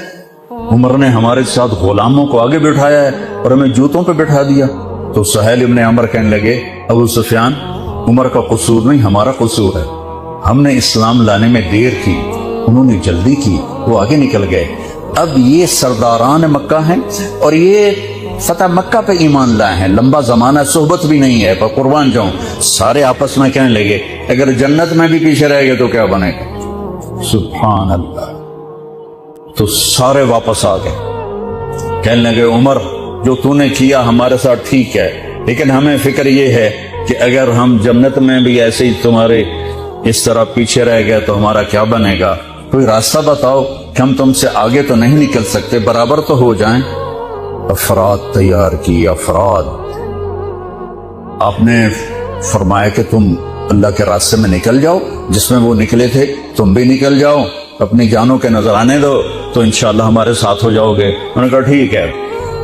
عمر نے ہمارے ساتھ غلاموں کو آگے بٹھایا ہے اور ہمیں جوتوں پہ بٹھا دیا. تو سہیل ابن عمر کہنے لگے ابو سفیان، عمر کا قصور نہیں، ہمارا قصور ہے. ہم نے اسلام لانے میں دیر کی، انہوں نے جلدی کی، وہ آگے نکل گئے. اب یہ سرداران مکہ ہیں اور یہ فتح مکہ پہ ایمان لائے ہیں. لمبا زمانہ صحبت بھی نہیں ہے، پر قربان جاؤں. سارے آپس میں کہنے لگے اگر جنت میں بھی پیچھے رہ گئے تو کیا بنے گا. سبحان اللہ. تو سارے واپس آ گئے، کہنے لگے عمر جو تو نے کیا ہمارے ساتھ ٹھیک ہے، لیکن ہمیں فکر یہ ہے کہ اگر ہم جنت میں بھی ایسے ہی تمہارے اس طرح پیچھے رہ گئے تو ہمارا کیا بنے گا. کوئی راستہ بتاؤ کہ ہم تم سے آگے تو نہیں نکل سکتے، برابر تو ہو جائیں. افراد تیار کی، افراد. آپ نے فرمایا کہ تم اللہ کے راستے میں نکل جاؤ، جس میں وہ نکلے تھے تم بھی نکل جاؤ، اپنی جانوں کے نظر آنے دو تو انشاءاللہ ہمارے ساتھ ہو جاؤ گے. انہوں نے کہا ٹھیک ہے.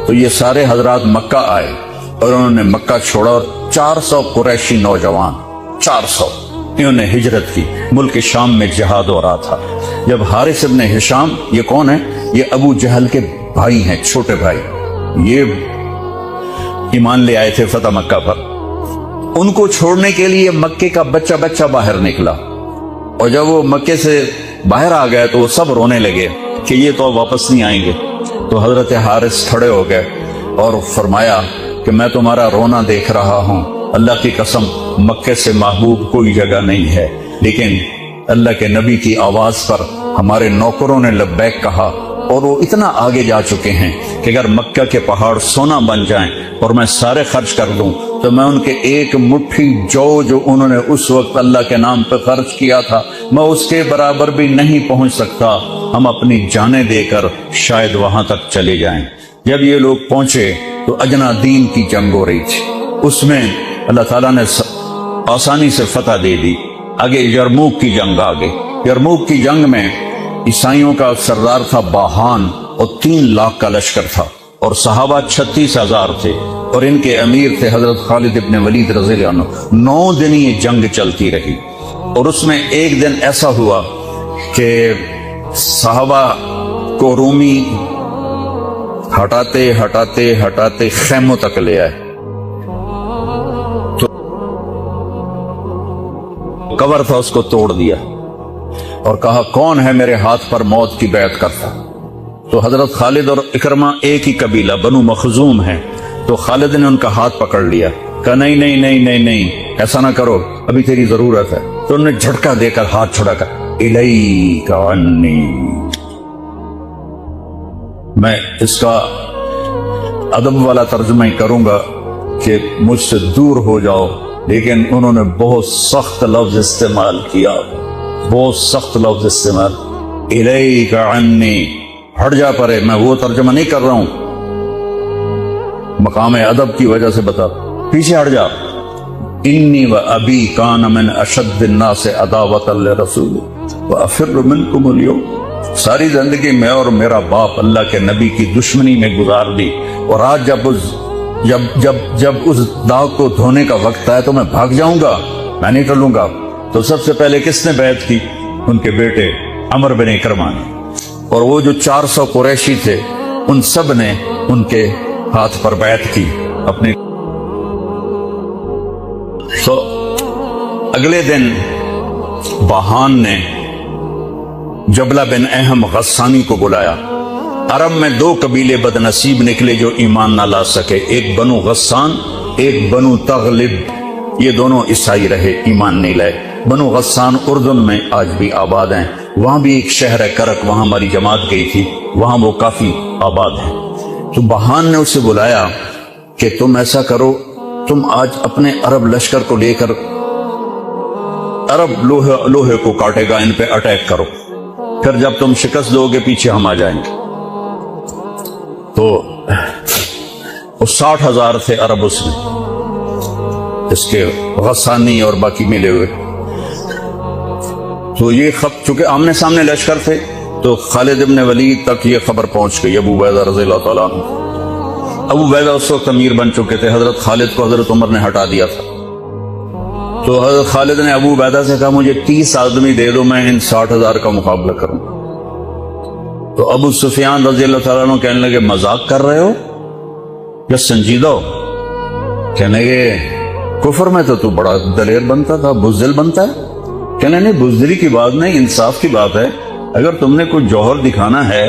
تو یہ سارے حضرات مکہ آئے اور انہوں نے مکہ چھوڑا، اور 400 قریشی نوجوان، 400 انہوں نے ہجرت کی. ملک شام میں جہاد ہو رہا تھا. جب حارث ابن ہشام، یہ کون ہے؟ یہ ابو جہل کے بھائی ہیں، چھوٹے بھائی. یہ ایمان لے آئے تھے فتح مکہ پر. ان کو چھوڑنے کے لیے مکے کا بچہ بچہ باہر نکلا، اور جب وہ مکے سے باہر آ گئے تو وہ سب رونے لگے کہ یہ تو واپس نہیں آئیں گے. تو حضرت حارث کھڑے ہو گئے اور فرمایا کہ میں تمہارا رونا دیکھ رہا ہوں، اللہ کی قسم مکے سے محبوب کوئی جگہ نہیں ہے، لیکن اللہ کے نبی کی آواز پر ہمارے نوکروں نے لبیک کہا، اور وہ اتنا آگے جا چکے ہیں کہ اگر مکہ کے پہاڑ سونا بن جائیں اور میں سارے خرچ کر دوں تو میں ان کے ایک مٹھی جو انہوں نے اس وقت اللہ کے نام پہ خرچ کیا تھا، میں اس کے برابر بھی نہیں پہنچ سکتا. ہم اپنی جانیں دے کر شاید وہاں تک چلے جائیں. جب یہ لوگ پہنچے تو اجنا دین کی جنگ ہو رہی تھی. اس میں اللہ تعالیٰ نے آسانی سے فتح دے دی. آگے یرموک کی جنگ آ گئی. یرموک کی جنگ میں عیسائیوں کا سردار تھا باہان، اور 3 لاکھ کا لشکر تھا، اور صحابہ 36,000 تھے. اور ان کے امیر تھے حضرت خالد ابن ولید رضی اللہ عنہ. 9 دن یہ جنگ چلتی رہی، اور اس میں ایک دن ایسا ہوا کہ صحابہ کو رومی ہٹاتے ہٹاتے ہٹاتے خیموں تک لے آئے. تو کور تھا اس کو توڑ دیا اور کہا کون ہے میرے ہاتھ پر موت کی بیعت کرتا. تو حضرت خالد اور اکرمہ ایک ہی قبیلہ بنو مخزوم ہیں. تو خالد نے ان کا ہاتھ پکڑ لیا، کہا نہیں نہیں نہیں نہیں نہیں، ایسا نہ کرو، ابھی تیری ضرورت ہے. تو انہوں نے جھٹکا دے کر ہاتھ چھڑا کر الیک عنی. میں اس کا ادب والا ترجمہ ہی کروں گا کہ مجھ سے دور ہو جاؤ، لیکن انہوں نے بہت سخت لفظ استعمال کیا، بہت سخت لفظ استعمال. الیک عنی، ہٹ جا پرے. میں وہ ترجمہ نہیں کر رہا ہوں، مقام ادب کی وجہ سے بتا، پیچھے ہٹ جا. انی و ابی کان من اشد الناس عداوۃ لرسول وافر منکم اليوم. ساری زندگی میں اور میرا باپ اللہ کے نبی کی دشمنی میں گزار دی، اور آج جب اس داغ کو دھونے کا وقت آیا تو میں بھاگ جاؤں گا، میں نہیں ٹلوں گا. تو سب سے پہلے کس نے بیعت کی؟ ان کے بیٹے عمر بن اکرمہ نے. اور وہ جو 400 قریشی تھے ان سب نے ان کے ہاتھ پر بیعت کی اپنے. تو اگلے دن بہان نے جبلہ بن اہم غسانی کو بلایا. عرب میں 2 قبیلے بد نصیب نکلے جو ایمان نہ لا سکے، ایک بنو غسان، ایک بنو تغلب. یہ دونوں عیسائی رہے، ایمان نہیں لائے. بنو غسان اردن میں آج بھی آباد ہیں، وہاں بھی ایک شہر ہے کرک، وہاں ہماری جماعت گئی تھی، وہاں وہ کافی آباد ہیں. تو بہان نے اسے بلایا کہ تم ایسا کرو، تم آج اپنے عرب لشکر کو لے کر عرب لوہے کو کاٹے گا، ان پہ اٹیک کرو، پھر جب تم شکست دو گے پیچھے ہم آ جائیں گے. تو وہ 60,000 تھے عرب اس میں، اس کے غسانی اور باقی ملے ہوئے. تو یہ چونکہ آمنے سامنے لشکر تھے تو خالد ابن ولید تک یہ خبر پہنچ گئی ابو عبیدہ رضی اللہ تعالیٰ عنہ. ابو عبیدہ اس وقت امیر بن چکے تھے، حضرت خالد کو حضرت عمر نے ہٹا دیا تھا. تو حضرت خالد نے ابو عبیدہ سے کہا مجھے 30 آدمی دے دو، میں ان 60,000 کا مقابلہ کروں. تو ابو سفیان رضی اللہ تعالیٰ عنہ کہنے لگے مذاق کر رہے ہو یا سنجیدہ ہو؟ کہنے لگے کفر میں تو بڑا دلیر بنتا تھا، بزدل بنتا ہے. کہنے نہیں، بزدلی کی بات نہیں، انصاف کی بات ہے. اگر تم نے کوئی جوہر دکھانا ہے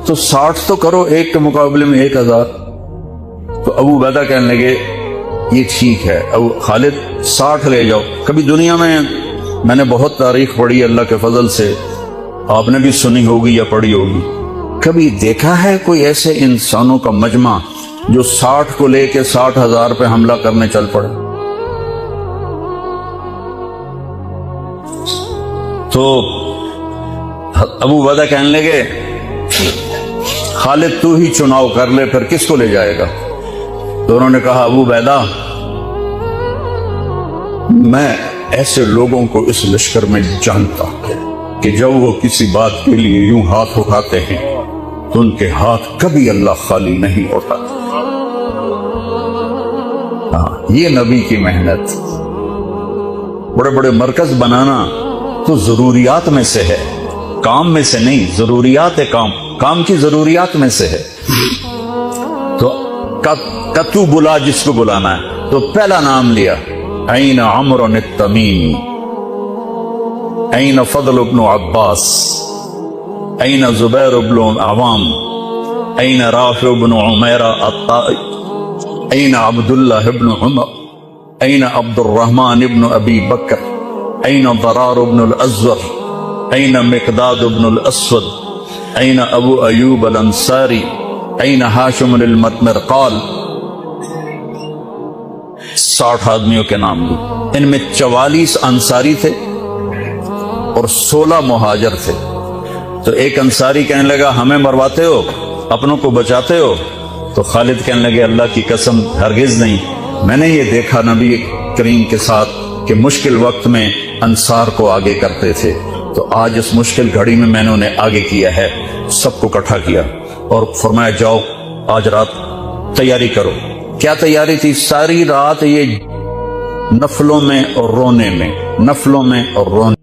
تو 60 تو کرو، ایک کے مقابلے میں 1,000. تو ابو عبیدہ کہنے لگے یہ ٹھیک ہے ابو خالد 60 لے جاؤ. کبھی دنیا میں نے بہت تاریخ پڑھی اللہ کے فضل سے، آپ نے بھی سنی ہوگی یا پڑھی ہوگی، کبھی دیکھا ہے کوئی ایسے انسانوں کا مجمع جو 60 کو لے کے 60,000 پہ حملہ کرنے چل پڑے؟ تو ابو عبیدہ کہنے لگے خالد تو ہی چناؤ کر لے، پھر کس کو لے جائے گا؟ تو انہوں نے کہا ابو عبیدہ میں ایسے لوگوں کو اس لشکر میں جانتا کہ جب وہ کسی بات کے لیے یوں ہاتھ اٹھاتے ہیں تو ان کے ہاتھ کبھی اللہ خالی نہیں اٹھاتے. یہ نبی کی محنت. بڑے بڑے مرکز بنانا تو ضروریات میں سے ہے، کام میں سے نہیں. ضروریات ہے، کام کی ضروریات میں سے ہے. تو کتو بلا جس کو بلانا ہے تو پہلا نام لیا این عمرو التمیمی، این فضل بن عباس، این زبیر بن عوام، این رافع بن عمیرہ الطائی، این عبداللہ بن عمر، این عبد الرحمن بن ابی بکر، این ضرار بن الازور، این مقداد بن الاسود، این ابو ایوب الانصاری، این ہاشم المرقال. 60 آدمیوں کے نام لی. ان میں 44 انصاری تھے اور 16 مہاجر تھے. تو ایک انصاری کہنے لگا ہمیں مرواتے ہو، اپنوں کو بچاتے ہو؟ تو خالد کہنے لگے اللہ کی قسم ہرگز نہیں، میں نے یہ دیکھا نبی کریم کے ساتھ کہ مشکل وقت میں انصار کو آگے کرتے تھے، تو آج اس مشکل گھڑی میں میں نے انہیں آگے کیا ہے. سب کو اکٹھا کیا اور فرمایا جاؤ آج رات تیاری کرو، کیا تیاری تھی؟ ساری رات یہ نفلوں میں اور رونے میں، نفلوں میں اور رونے